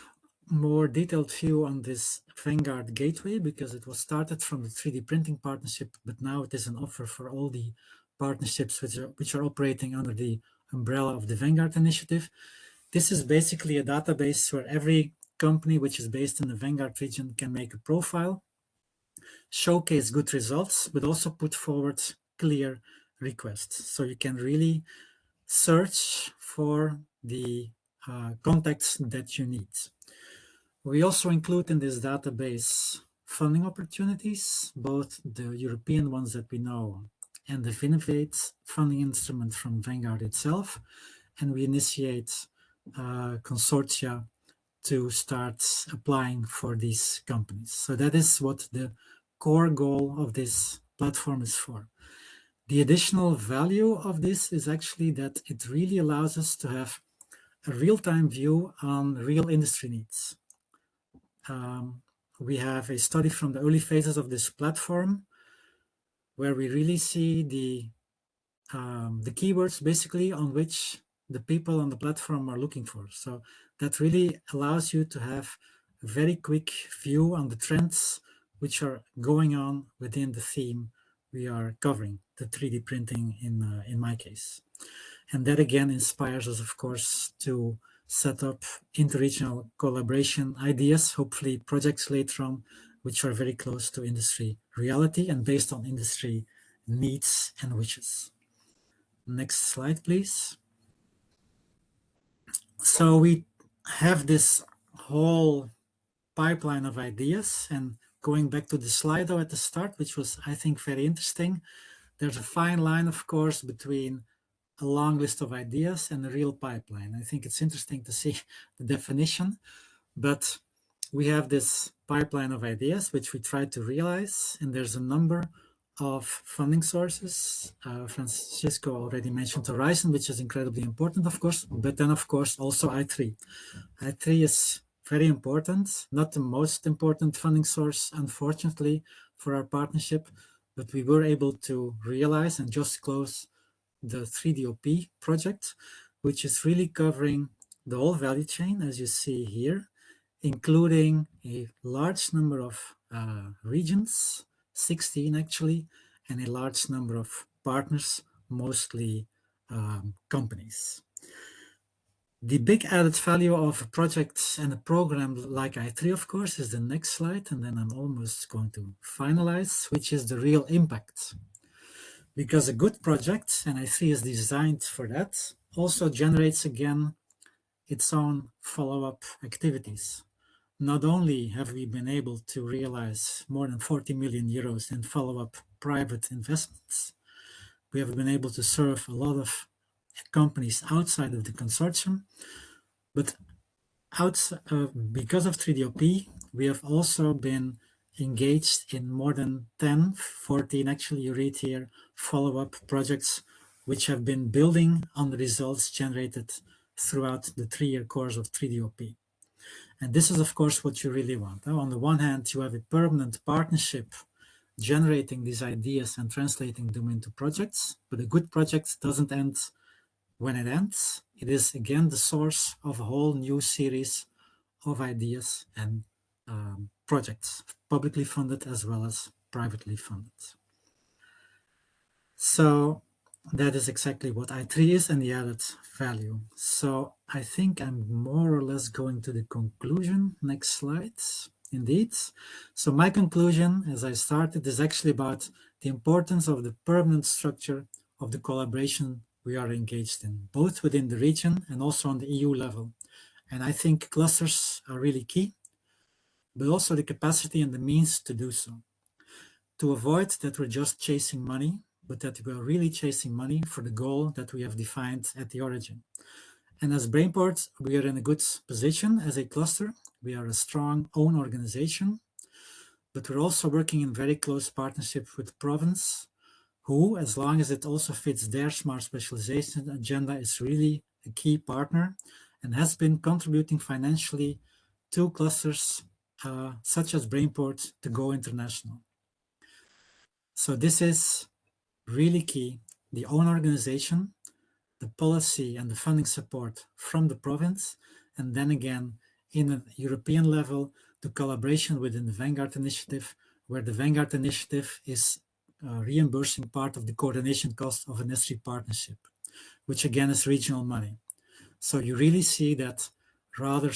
more detailed view on this Vanguard Gateway, because it was started from the 3D printing partnership, but now it is an offer for all the partnerships which are operating under the umbrella of the Vanguard initiative. This is basically a database where every company which is based in the Vanguard region can make a profile, showcase good results, but also put forward clear requests. So you can really search for the contacts that you need. We also include in this database funding opportunities, both the European ones that we know and the Finovate funding instrument from Vanguard itself. And we initiate consortia to start applying for these companies. So that is what the core goal of this platform is for. The additional value of this is actually that it really allows us to have a real-time view on real industry needs. We have a study from the early phases of this platform where we really see the keywords basically on which the people on the platform are looking for. So that really allows you to have a very quick view on the trends which are going on within the theme we are covering, the 3D printing in my case. And that again inspires us, of course, to set up interregional collaboration ideas, hopefully projects later on, which are very close to industry reality and based on industry needs and wishes. Next slide, please. So we have this whole pipeline of ideas, and going back to the slide at the start, which was, I think, very interesting, there's a fine line, of course, between a long list of ideas and a real pipeline. I think it's interesting to see the definition, but we have this pipeline of ideas which we try to realize, and there's a number of funding sources. Francisco already mentioned Horizon, which is incredibly important, of course, but then, of course, also I3. I3 is very important, not the most important funding source, unfortunately, for our partnership, but we were able to realize and just close the 3DOP project, which is really covering the whole value chain, as you see here, including a large number of regions, 16 actually, and a large number of partners, mostly companies. The big added value of a project and a program like I3, of course, is the next slide, and then I'm almost going to finalize, which is the real impact. Because a good project, and I3 is designed for that, also generates again its own follow-up activities. Not only have we been able to realize more than 40 million euros in follow-up private investments, we have been able to serve a lot of companies outside of the consortium, but because of 3DOP, we have also been engaged in more than 10, 14 actually, you read here, follow-up projects which have been building on the results generated throughout the 3-year course of 3DOP. And this is, of course, what you really want. On the one hand, you have a permanent partnership generating these ideas and translating them into projects, but a good project doesn't end when it ends. It is, again, the source of a whole new series of ideas and projects, publicly funded as well as privately funded. So that is exactly what I3 is and the added value. So I think I'm more or less going to the conclusion. Next slide. Indeed. So my conclusion, as I started, is actually about the importance of the permanent structure of the collaboration we are engaged in, both within the region and also on the EU level. And I think clusters are really key, but also the capacity and the means to do so, to avoid that we're just chasing money, but that we're really chasing money for the goal that we have defined at the origin. And as Brainport, we are in a good position as a cluster. We are a strong own organization, but we're also working in very close partnership with the province, who, as long as it also fits their smart specialization agenda, is really a key partner and has been contributing financially to clusters such as Brainport to go international. So this is really key, the own organization, the policy and the funding support from the province, and then again, in a European level, the collaboration within the Vanguard Initiative, where the Vanguard Initiative is reimbursing part of the coordination cost of an S3 partnership, which again is regional money. So you really see that rather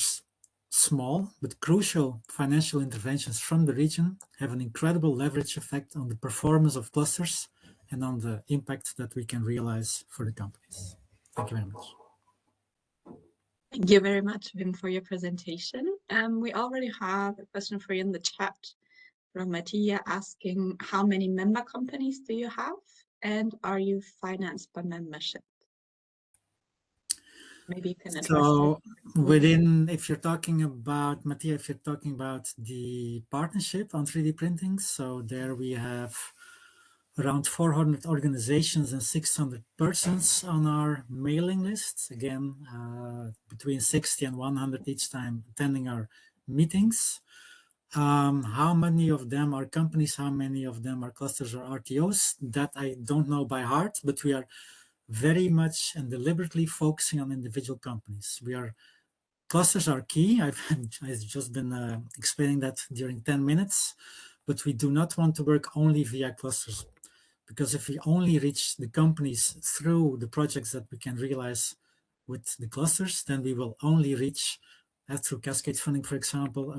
small but crucial financial interventions from the region have an incredible leverage effect on the performance of clusters and on the impact that we can realize for the companies. Thank you very much. Thank you very much, Wim, for your presentation. We already have a question for you in the chat from Mattia asking, how many member companies do you have? And are you financed by membership? Maybe you can address So that. within, if you're talking about, Mattia, if you're talking about the partnership on 3D printing, so there we have around 400 organizations and 600 persons on our mailing list. Again, between 60 and 100 each time attending our meetings. How many of them are companies? How many of them are clusters or RTOs? That I don't know by heart, but we are very much and deliberately focusing on individual companies. Clusters are key. I've just been explaining that during 10 minutes, but we do not want to work only via clusters, because if we only reach the companies through the projects that we can realize with the clusters, then we will only reach, through cascade funding, for example,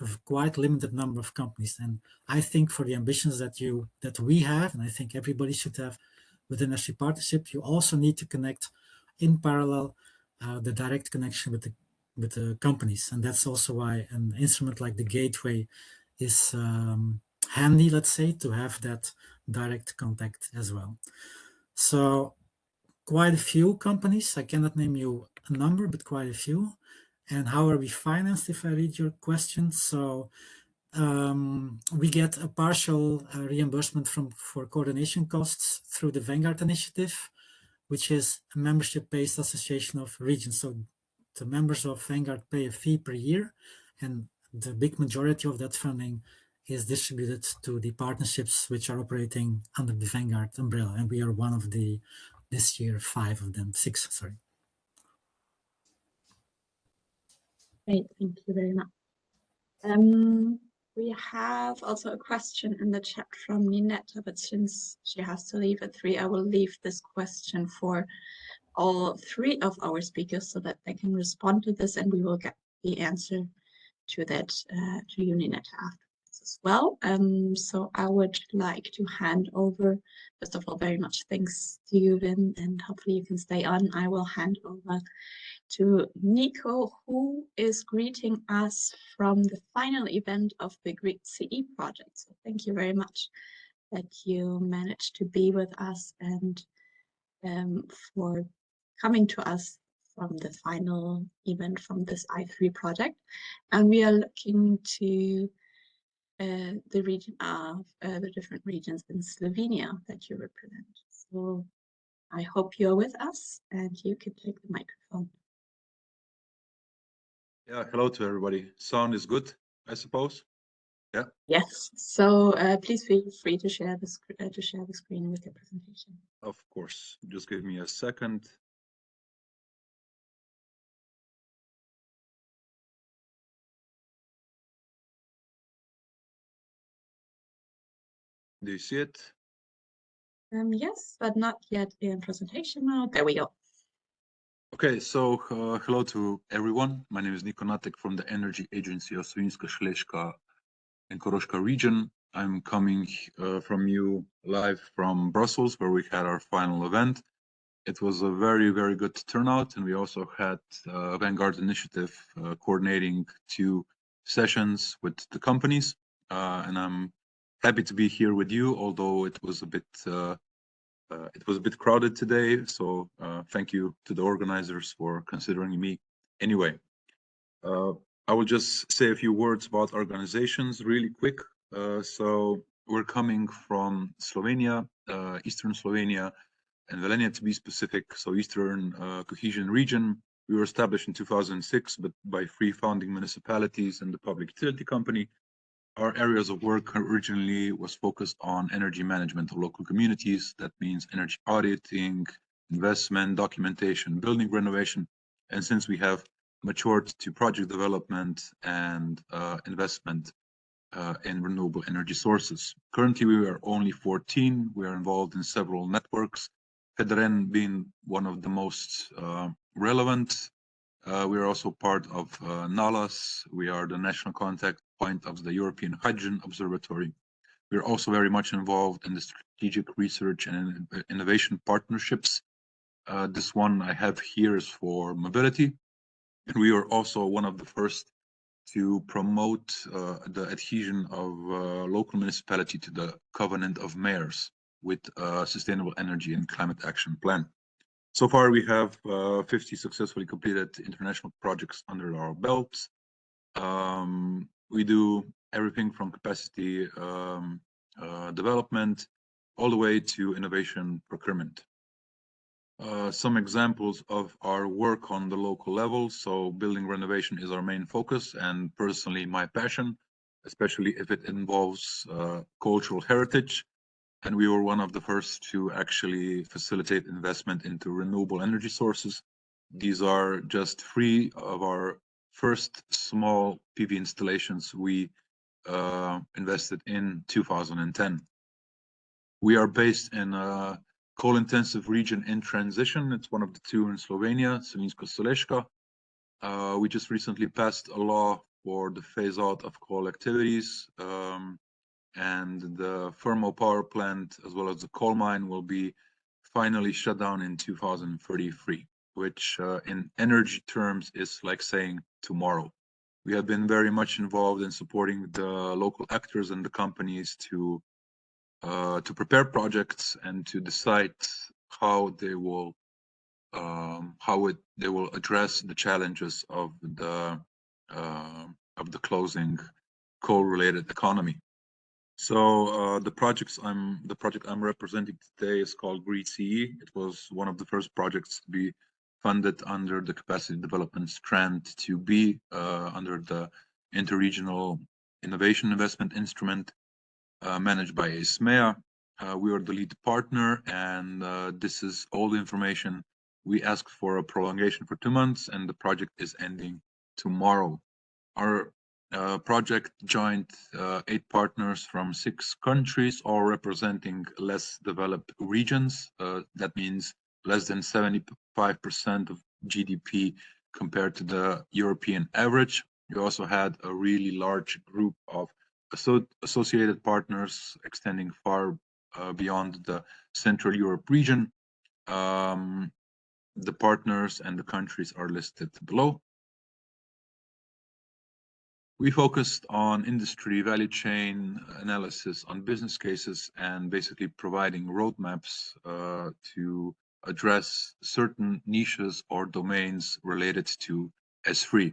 a quite limited number of companies. And I think for the ambitions that we have, and I think everybody should have within S3 partnership, you also need to connect in parallel the direct connection with the companies. And that's also why an instrument like the Gateway is handy, let's say, to have that direct contact as well. So quite a few companies, I cannot name you a number, but quite a few. And how are we financed, if I read your question? So we get a partial reimbursement for coordination costs through the Vanguard Initiative, which is a membership-based association of regions. So the members of Vanguard pay a fee per year, and the big majority of that funding is distributed to the partnerships which are operating under the Vanguard umbrella. And we are one of the, this year, 5 of them, 6, sorry. Great, thank you very much. We have also a question in the chat from Ninetta, but since she has to leave at 3, I will leave this question for all 3 of our speakers so that they can respond to this, and we will get the answer to that to you, Ninetta, afterwards as well. So I would like to hand over, first of all, very much thanks to you, Wim, and hopefully you can stay on. I will hand over to Nico, who is greeting us from the final event of the Greek CE project. So thank you very much that you managed to be with us and for coming to us from the final event from this I3 project. And we are looking to the region of the different regions in Slovenia that you represent. So I hope you're with us and you can take the microphone. Yeah, hello to everybody. Sound is good, I suppose. Yeah. Yes. So please feel free to share the screen with your presentation. Of course. Just give me a second. Do you see it? Yes, but not yet in presentation mode. There we go. Okay, so hello to everyone. My name is Niko Natek from the Energy Agency of Svinjska, Ślezska and Koroška region. I'm coming from you live from Brussels, where we had our final event. It was a very, very good turnout, and we also had Vanguard Initiative coordinating 2 sessions with the companies. And I'm happy to be here with you, although it was a bit crowded today. So thank you to the organizers for considering me. Anyway, I will just say a few words about organizations really quick. So we're coming from Slovenia, Eastern Slovenia, and Velenje to be specific, so Eastern Cohesion Region. We were established in 2006, but by 3 founding municipalities and the public utility company. Our areas of work originally was focused on energy management of local communities. That means energy auditing, investment, documentation, building renovation. And since we have matured to project development and investment in renewable energy sources. Currently, we are only 14. We are involved in several networks, Federen being one of the most relevant. We are also part of NALAS. We are the national contact point of the European Hydrogen Observatory. We're also very much involved in the strategic research and innovation partnerships. This one I have here is for mobility. And we are also one of the first to promote the adhesion of local municipality to the Covenant of Mayors with Sustainable Energy and Climate Action Plan. So far, we have 50 successfully completed international projects under our belts. We do everything from capacity development all the way to innovation procurement. Some examples of our work on the local level. So building renovation is our main focus and personally my passion, especially if it involves cultural heritage. And we were one of the first to actually facilitate investment into renewable energy sources. These are just 3 of our first small PV installations we invested in 2010. We are based in a coal-intensive region in transition. It's one of the 2 in Slovenia, Svinjska Ślezska. We just recently passed a law for the phase out of coal activities, and the thermal power plant as well as the coal mine will be finally shut down in 2033, which in energy terms is like saying tomorrow. We have been very much involved in supporting the local actors and the companies to prepare projects and to decide how they will address the challenges of the closing coal-related economy. So the project I'm representing today is called Green CE. It was one of the first projects to be funded under the capacity development strand to be under the interregional innovation investment instrument managed by ISMEA. We are the lead partner, and this is all the information. We asked for a prolongation for 2 months, and the project is ending tomorrow. Our project joined 8 partners from 6 countries, all representing less developed regions. That means less than 75% of GDP compared to the European average. We also had a really large group of associated partners extending far beyond the Central Europe region. The partners and the countries are listed below. We focused on industry value chain analysis on business cases and basically providing roadmaps to address certain niches or domains related to S3.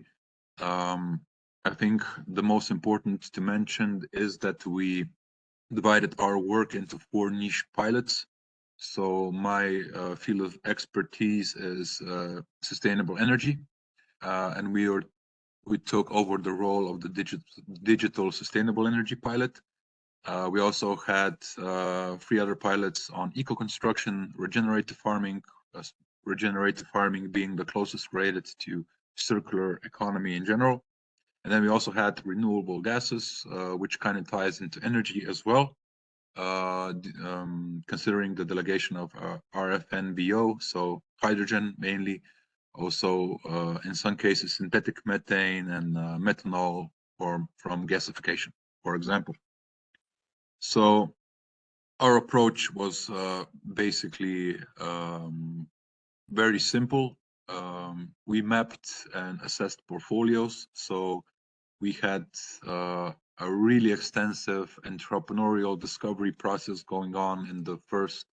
I think the most important to mention is that we divided our work into 4 niche pilots. So my field of expertise is sustainable energy, and we took over the role of the digital sustainable energy pilot. We also had 3 other pilots on eco-construction, regenerative farming being the closest related to circular economy in general. And then we also had renewable gases, which kind of ties into energy as well. considering the delegation of RFNBO, so hydrogen mainly, also in some cases synthetic methane and methanol from gasification, for example. So our approach was basically very simple. We mapped and assessed portfolios. So we had a really extensive entrepreneurial discovery process going on in the first,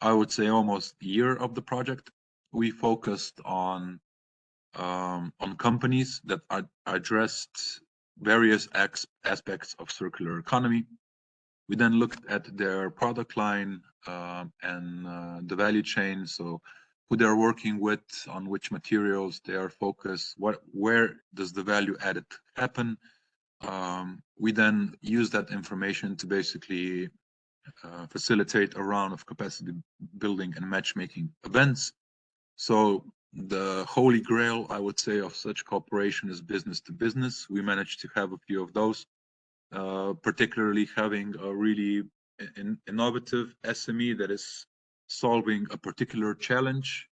I would say, almost year of the project. We focused on companies that addressed various aspects of circular economy. We then looked at their product line and the value chain, so who they're working with, on which materials they are focused, where does the value added happen. We then use that information to basically facilitate a round of capacity building and matchmaking events. So the holy grail, I would say, of such cooperation is business to business. We managed to have a few of those, particularly having a really innovative SME that is solving a particular challenge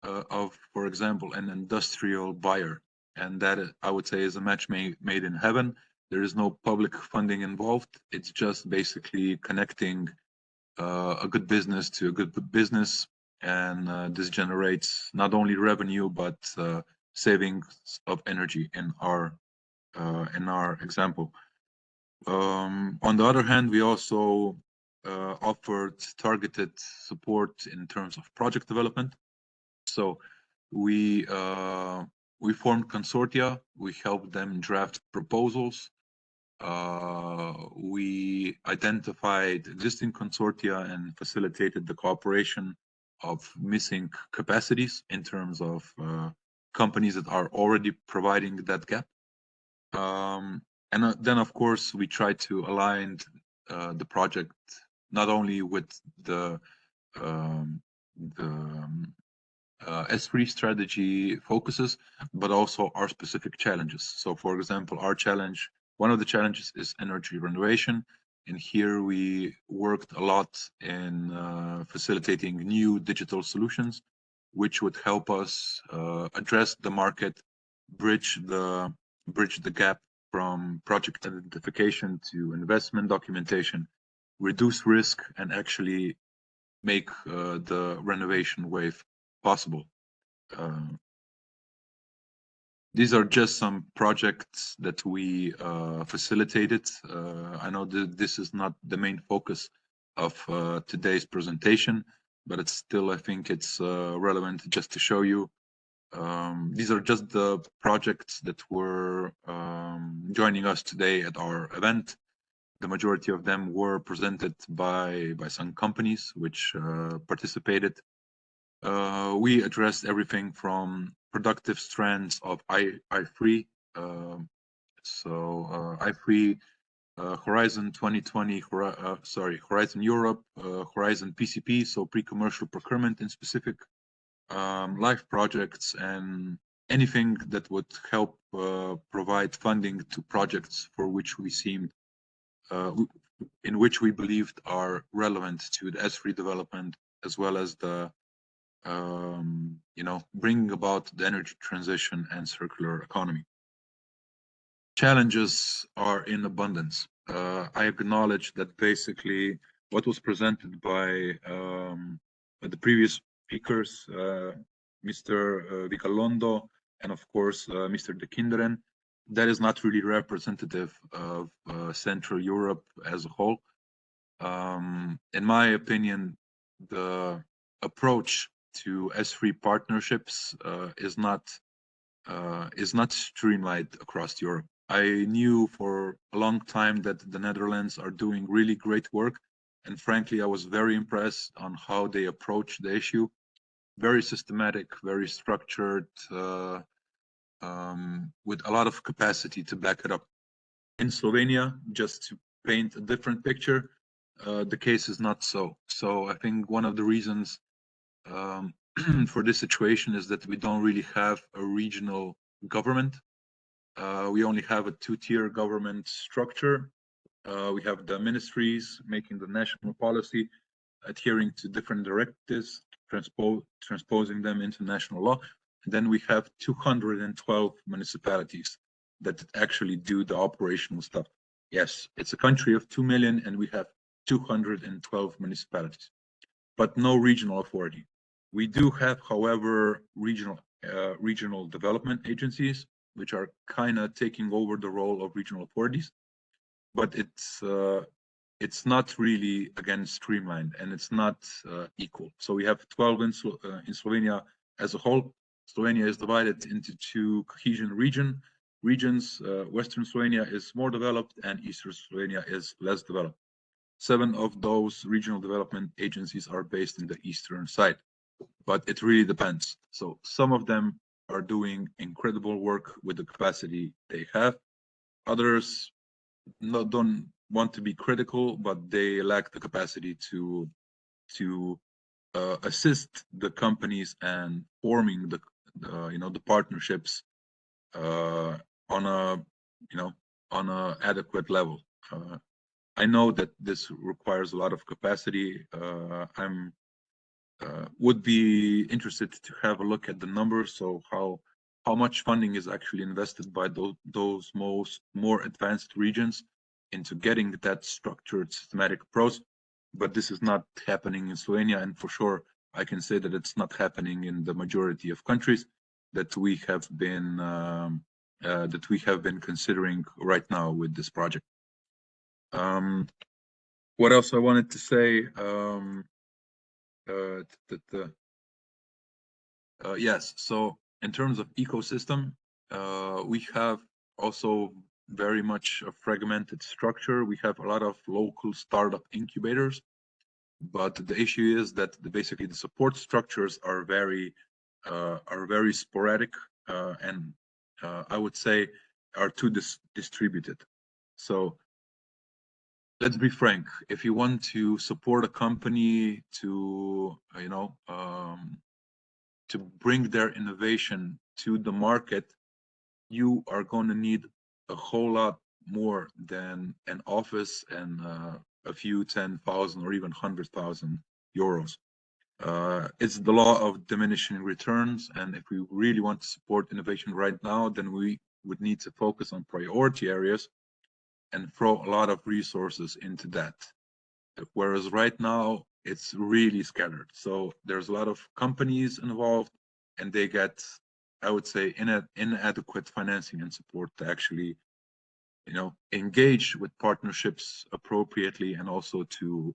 of, for example, an industrial buyer. And that, I would say, is a match made in heaven. There is no public funding involved. It's just basically connecting a good business to a good business. And this generates not only revenue, but savings of energy in our example. On the other hand, we also offered targeted support in terms of project development. So we formed consortia. We helped them draft proposals. We identified existing consortia and facilitated the cooperation of missing capacities in terms of companies that are already providing that gap. And then, of course, we try to align the project not only with the S3 strategy focuses, but also our specific challenges. So, for example, our challenge, one of the challenges is energy renovation. And here we worked a lot in facilitating new digital solutions, which would help us address the market, bridge the gap from project identification to investment documentation, reduce risk, and actually make the renovation wave possible. These are just some projects that we facilitated. I know that this is not the main focus of today's presentation, but it's still, I think it's relevant just to show you. These are just the projects that were joining us today at our event. The majority of them were presented by some companies which participated. We addressed everything from productive strands of I3, I3, Horizon 2020, Horizon Europe, Horizon PCP, so pre-commercial procurement in specific live projects, and anything that would help provide funding to projects for which we seemed, in which we believed are relevant to the S3 development, as well as the bringing about the energy transition and circular economy. Challenges are in abundance. I acknowledge that basically what was presented by the previous speakers, Mr. Vicalondo, and of course, Mr. De Kinderen, that is not really representative of Central Europe as a whole. In my opinion, the approach to S3 partnerships is not streamlined across Europe. I knew for a long time that the Netherlands are doing really great work, and frankly, I was very impressed on how they approach the issue. Very systematic, very structured, with a lot of capacity to back it up. In Slovenia, just to paint a different picture, the case is not so. So I think one of the reasons for this situation is that we don't really have a regional government. We only have a two-tier government structure. We have the ministries making the national policy, adhering to different directives, transposing them into national law. And then we have 212 municipalities that actually do the operational stuff. Yes, it's a country of 2 million and we have 212 municipalities, but no regional authority. We do have, however, regional development agencies, which are kind of taking over the role of regional authorities, but it's not really, again, streamlined, and it's not equal. So we have 12 in Slovenia as a whole. Slovenia is divided into two cohesion regions. Western Slovenia is more developed and Eastern Slovenia is less developed. 7 of those regional development agencies are based in the eastern side, but it really depends. So some of them are doing incredible work with the capacity they have. Others don't want to be critical, but they lack the capacity to assist the companies and forming the partnerships on a adequate level. I know that this requires a lot of capacity. I'm would be interested to have a look at the numbers, so how much funding is actually invested by those more advanced regions into getting that structured, systematic approach. But this is not happening in Slovenia, and for sure I can say that it's not happening in the majority of countries that we have been considering right now with this project. What else I wanted to say? Yes, so in terms of ecosystem, we have also very much a fragmented structure. We have a lot of local startup incubators, but the issue is that basically the support structures are very sporadic, and I would say are too distributed. So let's be frank, if you want to support a company to to bring their innovation to the market, you are going to need a whole lot more than an office and a few 10,000 or even 100,000 euros. It's the law of diminishing returns, and if we really want to support innovation right now, then we would need to focus on priority areas and throw a lot of resources into that. Whereas right now, it's really scattered. So there's a lot of companies involved, and they get, I would say, inadequate financing and support to actually, engage with partnerships appropriately, and also to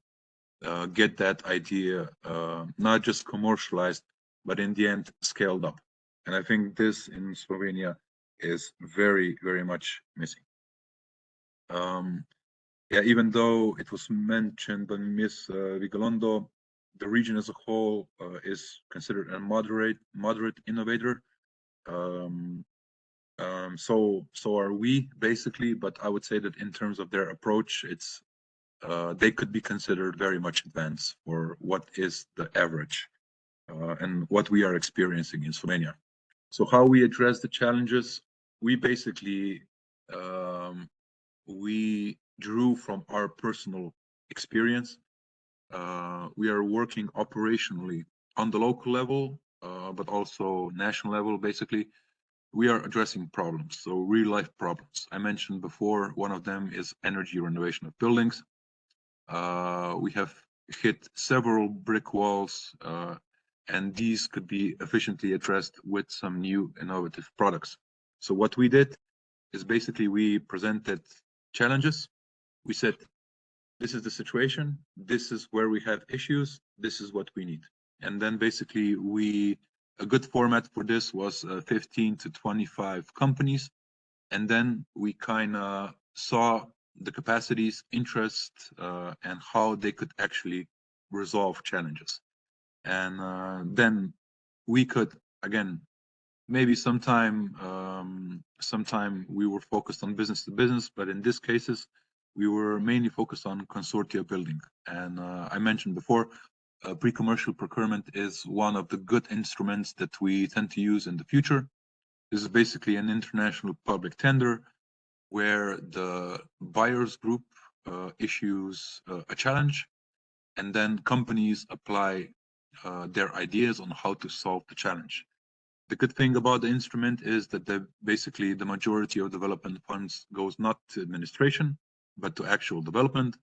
get that idea not just commercialized, but in the end scaled up. And I think this in Slovenia is very, very much missing. Yeah, even though it was mentioned by Ms. Vigalondo, the region as a whole is considered a moderate innovator. So are we, basically, but I would say that in terms of their approach, it's they could be considered very much advanced for what is the average and what we are experiencing in Slovenia. So how we address the challenges, we basically we drew from our personal experience. We are working operationally on the local level, but also national level. Basically, we are addressing problems, so real life problems. I mentioned before, one of them is energy renovation of buildings. We have hit several brick walls, and these could be efficiently addressed with some new innovative products. So what we did is basically we presented challenges. We said, this is the situation, this is where we have issues, this is what we need. And then basically a good format for this was 15 to 25 companies. And then we kind of saw the capacities, interest, and how they could actually resolve challenges. And then we could, again, maybe sometime we were focused on business to business, but in these cases, we were mainly focused on consortia building. And I mentioned before, pre-commercial procurement is one of the good instruments that we tend to use in the future. This is basically an international public tender where the buyers group issues a challenge, and then companies apply their ideas on how to solve the challenge. The good thing about the instrument is that basically the majority of development funds goes not to administration, but to actual development.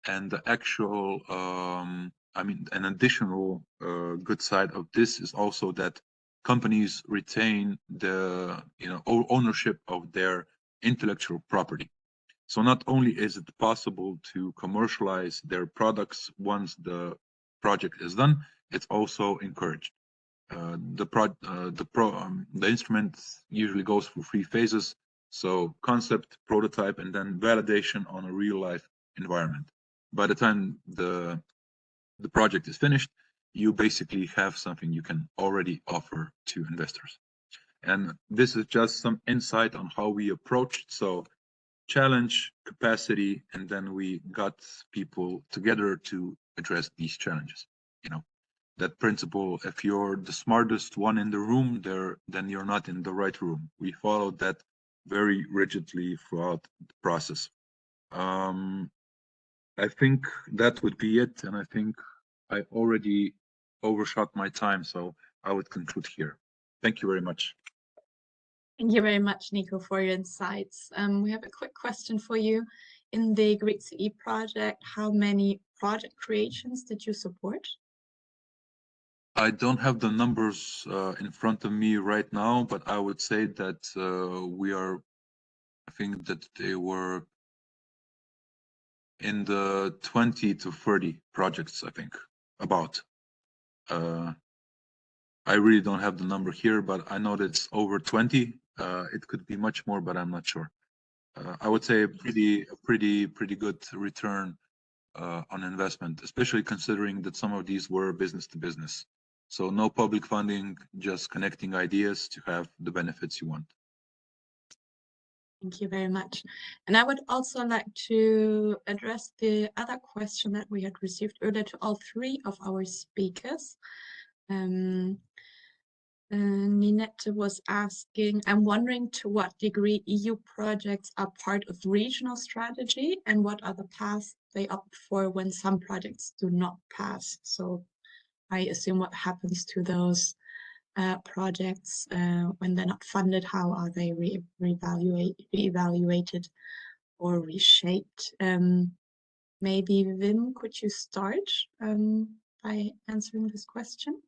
And the actual, an additional good side of this is also that companies retain the ownership of their intellectual property. So not only is it possible to commercialize their products once the project is done, it's also encouraged. The instrument usually goes through 3 phases. So concept, prototype, and then validation on a real life environment. By the time the project is finished, you basically have something you can already offer to investors. And this is just some insight on how we approached. So challenge, capacity, and then we got people together to address these challenges. That principle, if you're the smartest one in the room there, then you're not in the right room. We followed that very rigidly throughout the process. I think that would be it, and I think I already overshot my time, so I would conclude here. Thank you very much. Thank you very much, Nico, for your insights. We have a quick question for you. In the Greek CE project, how many project creations did you support? I don't have the numbers in front of me right now, but I would say that I think that they were in the 20 to 30 projects, I think, about. I really don't have the number here, but I know that it's over 20. It could be much more, but I'm not sure. I would say a pretty good return on investment, especially considering that some of these were business to business. So no public funding, just connecting ideas to have the benefits you want. Thank you very much. And I would also like to address the other question that we had received earlier to all 3 of our speakers. Ninette was asking, I'm wondering to what degree EU projects are part of regional strategy and what are the paths they opt for when some projects do not pass. So I assume what happens to those projects when they're not funded, how are they reevaluated or reshaped? Maybe Wim, could you start by answering this question?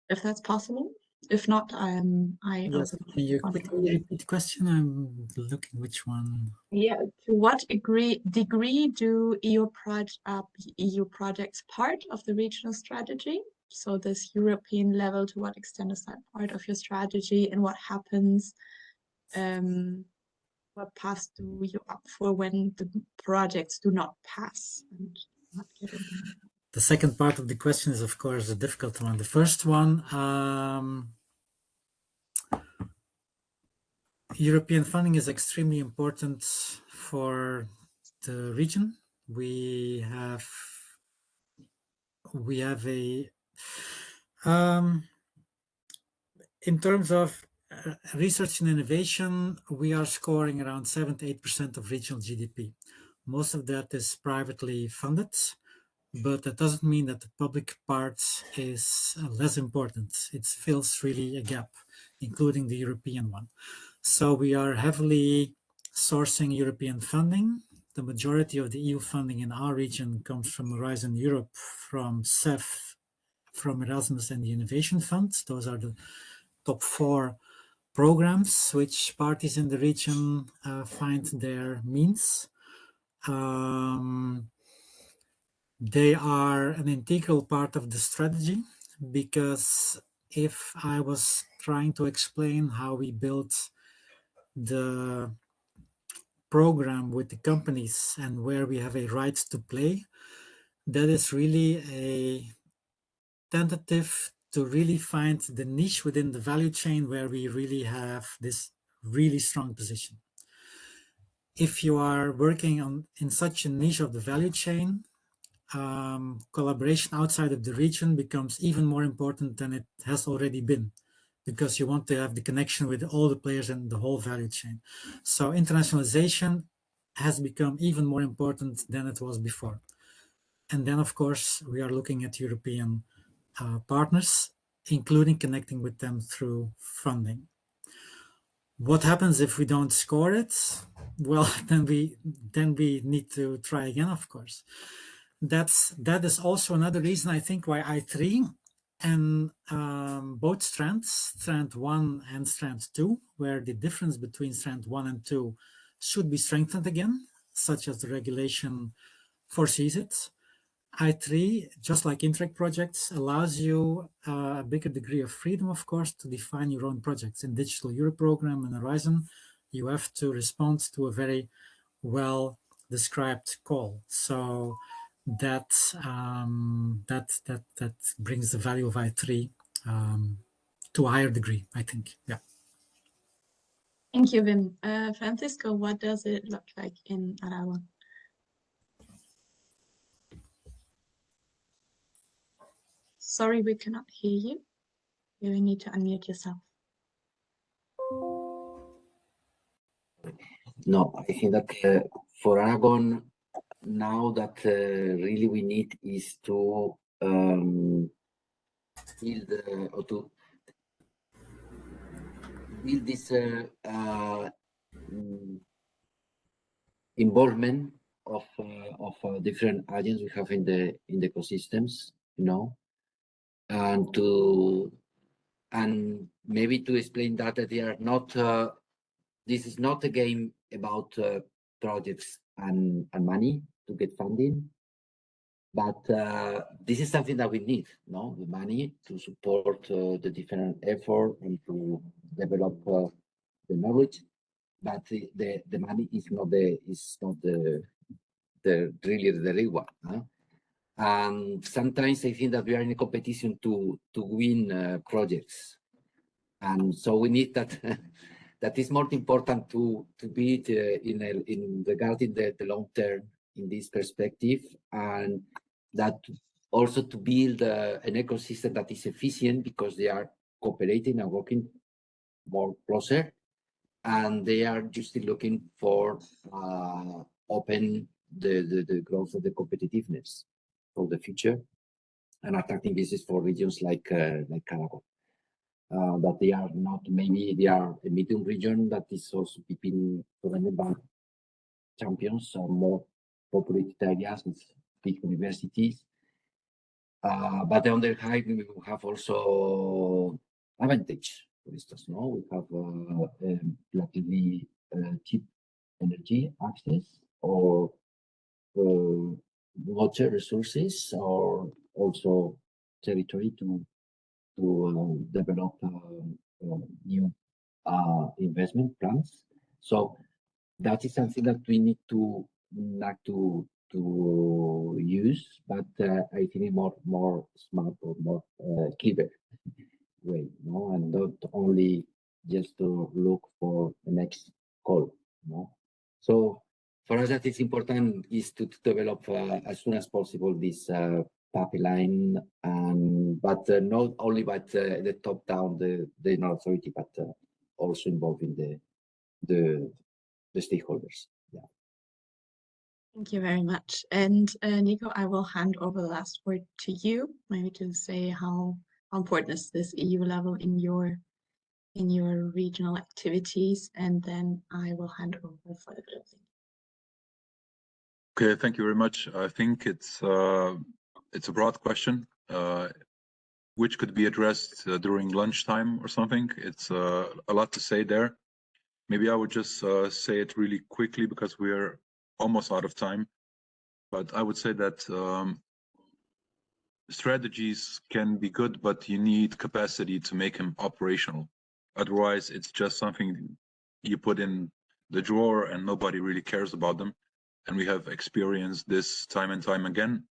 If that's possible. If not, Yes, can you quickly repeat the question? I'm looking which one. Yeah, to what degree do EU projects part of the regional strategy? So this European level, to what extent is that part of your strategy, and what happens? What paths do you opt for when the projects do not pass and not get in? The second part of the question is, of course, a difficult one. The first one, European funding is extremely important for the region. We have a, in terms of research and innovation, we are scoring around 7 to 8% of regional GDP. Most of that is privately funded, but that doesn't mean that the public part is less important. It fills really a gap, including the European one. So we are heavily sourcing European funding. The majority of the EU funding in our region comes from Horizon Europe, from CEF, from Erasmus and the Innovation Fund. Those are the top 4 programs which parties in the region find their means. They are an integral part of the strategy, because if I was trying to explain how we built the program with the companies and where we have a right to play, that is really a tentative to really find the niche within the value chain where we really have this really strong position. If you are working in such a niche of the value chain, collaboration outside of the region becomes even more important than it has already been, because you want to have the connection with all the players in the whole value chain. So internationalization has become even more important than it was before. And then, of course, we are looking at European partners, including connecting with them through funding. What happens if we don't score it? Well, then we need to try again, of course. That is also another reason, I think, why I3 and both strands, strand 1 and strand 2, where the difference between strand 1 and 2 should be strengthened again, such as the regulation foresees it. I3, just like Interreg projects, allows you a bigger degree of freedom, of course, to define your own projects. In Digital Europe program and Horizon, you have to respond to a very well described call. So that that brings the value of I3 to a higher degree, I think. Yeah. Thank you, Wim. Francisco, what does it look like in Aragón? Sorry, we cannot hear you. You need to unmute yourself. No, I think that for Aragon, now that really we need is to build or to build this involvement of different agents we have in the ecosystems, you know, and maybe to explain that they are not. This is not a game about projects and money to get funding, but this is something that we need, no, the money to support the different effort and to develop the knowledge. But the money is not the really the real one. Huh? And sometimes I think that we are in a competition to win projects, and so we need that. That is more important to be in regarding the long term in this perspective, and that also to build an ecosystem that is efficient because they are cooperating and working more closer, and they are just looking for open the growth of the competitiveness for the future and attracting business for regions like Aragón. That they are not, maybe they are a medium region that is also being surrounded by champions or more populated areas with big universities. But on the other hand, we have also advantage. For instance, no, we have relatively cheap energy access or water resources, or also territory to develop new investment plans. So that is something that we need to use, but I think more smart or more clever way, no, and not only just to look for the next call, no. So for us, that is important is to develop as soon as possible this pipeline, but not only by the top down, the authority, but also involving the stakeholders. Yeah. Thank you very much. And Nico, I will hand over the last word to you, maybe to say how important is this EU level in your regional activities, and then I will hand over for the closing. Okay, thank you very much. I think it's a broad question, which could be addressed during lunchtime or something. It's a lot to say there. Maybe I would just say it really quickly because we're almost out of time. But I would say that strategies can be good, but you need capacity to make them operational. Otherwise, it's just something you put in the drawer and nobody really cares about them. And we have experienced this time and time again,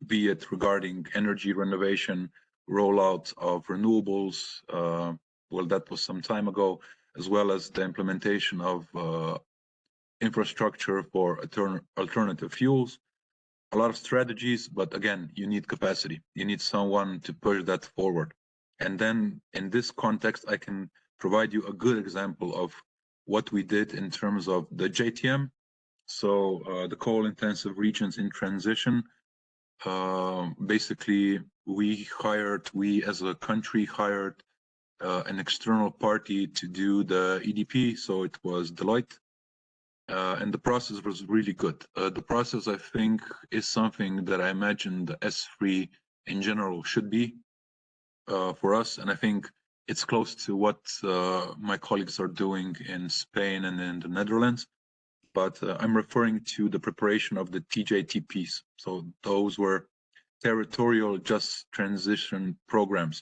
be it regarding energy renovation, rollout of renewables, well, that was some time ago, as well as the implementation of infrastructure for alternative fuels. A lot of strategies, but again, you need capacity. You need someone to push that forward. And then in this context, I can provide you a good example of what we did in terms of the JTM So the coal-intensive regions in transition, basically we as a country hired an external party to do the EDP, so it was Deloitte, and the process was really good. The process, I think, is something that I imagine the S3 in general should be for us, and I think it's close to what my colleagues are doing in Spain and in the Netherlands. But I'm referring to the preparation of the TJTPs. So those were territorial just transition programs.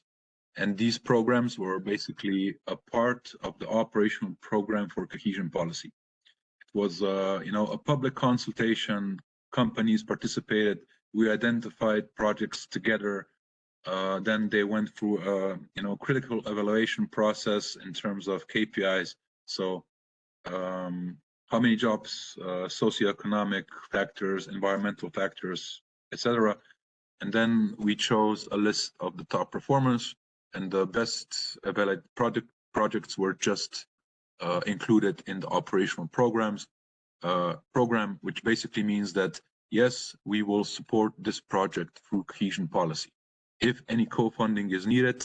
And these programs were basically a part of the operational program for cohesion policy. It was, a public consultation. Companies participated. We identified projects together. Then they went through a, critical evaluation process in terms of KPIs. So how many jobs, socioeconomic factors, environmental factors, etc. And then we chose a list of the top performers, and the best evaluated projects were just included in the operational program, which basically means that yes, we will support this project through cohesion policy. If any co-funding is needed,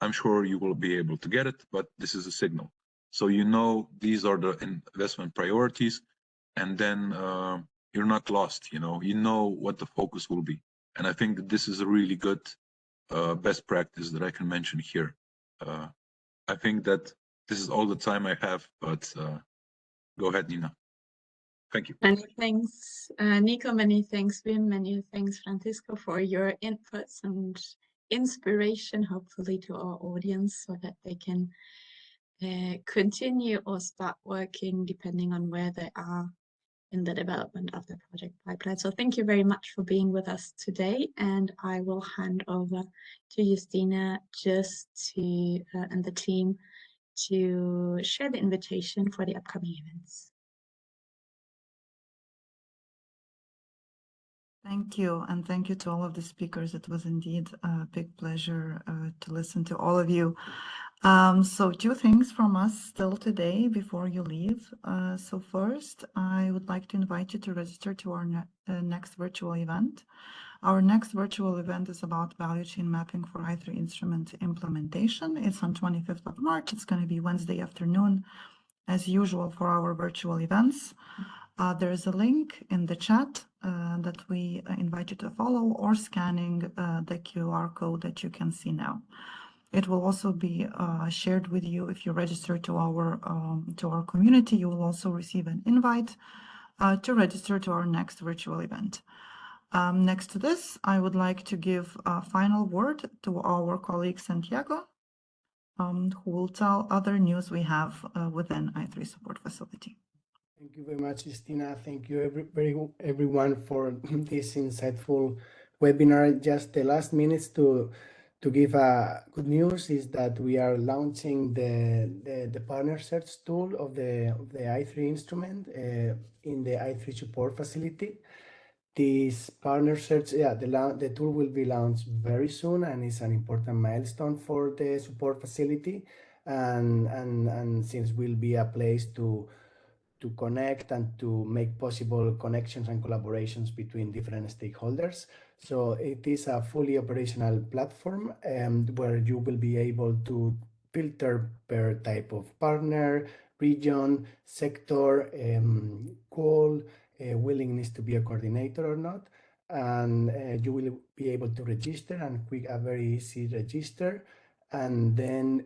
I'm sure you will be able to get it, but this is a signal. So these are the investment priorities, and then you're not lost. You know what the focus will be, and I think that this is a really good best practice that I can mention here. I think that this is all the time I have, but go ahead, Nina. Thank you. Many thanks, Nico. Many thanks, Wim. Many thanks, Francisco, for your inputs and inspiration, hopefully, to our audience so that they can continue or start working depending on where they are in the development of the project pipeline. So thank you very much for being with us today. And I will hand over to Justina just to, and the team to share the invitation for the upcoming events. Thank you, and thank you to all of the speakers. It was indeed a big pleasure to listen to all of you. So 2 things from us still today before you leave. So first, I would like to invite you to register to our next virtual event. Our next virtual event is about value chain mapping for i3 instrument implementation. It's on 25th of March. It's going to be Wednesday afternoon, as usual for our virtual events. There is a link in the chat that we invite you to follow, or scanning the QR code that you can see now. It will also be shared with you if you register to our community. You will also receive an invite to register to our next virtual event. Next to this, I would like to give a final word to our colleague Santiago, who will tell other news we have within i3 support facility. Thank you very much, Justina. Thank you everyone for this insightful webinar. Just the last minutes to give good news is that we are launching the partner search tool of the i3 instrument in the i3 support facility. This partner search, the tool will be launched very soon, and it's an important milestone for the support facility, and since will be a place to connect and to make possible connections and collaborations between different stakeholders. So it is a fully operational platform where you will be able to filter per type of partner, region, sector, goal, willingness to be a coordinator or not. And you will be able to register and a very easy register. And then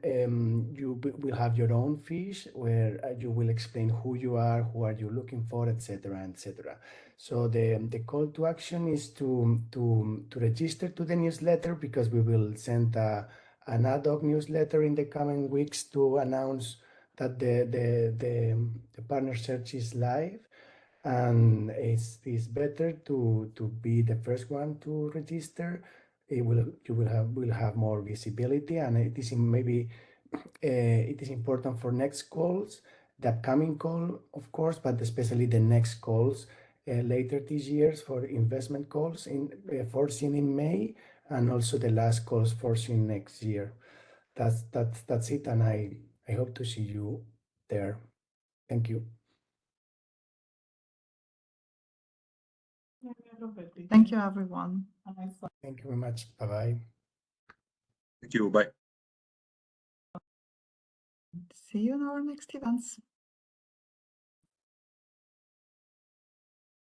you will have your own fiche where you will explain who you are you looking for, etc., etc. So the call to action is to register to the newsletter, because we will send an ad hoc newsletter in the coming weeks to announce that the partner search is live. And it's better to be the first one to register. You will have more visibility, and it is important for next calls, the upcoming call, of course, but especially the next calls later this year for investment calls foreseen in May, and also the last calls foreseen next year. That's it, and I hope to see you there. Thank you. Thank you, everyone. Thank you very much. Bye-bye. Thank you. Bye. See you in our next events.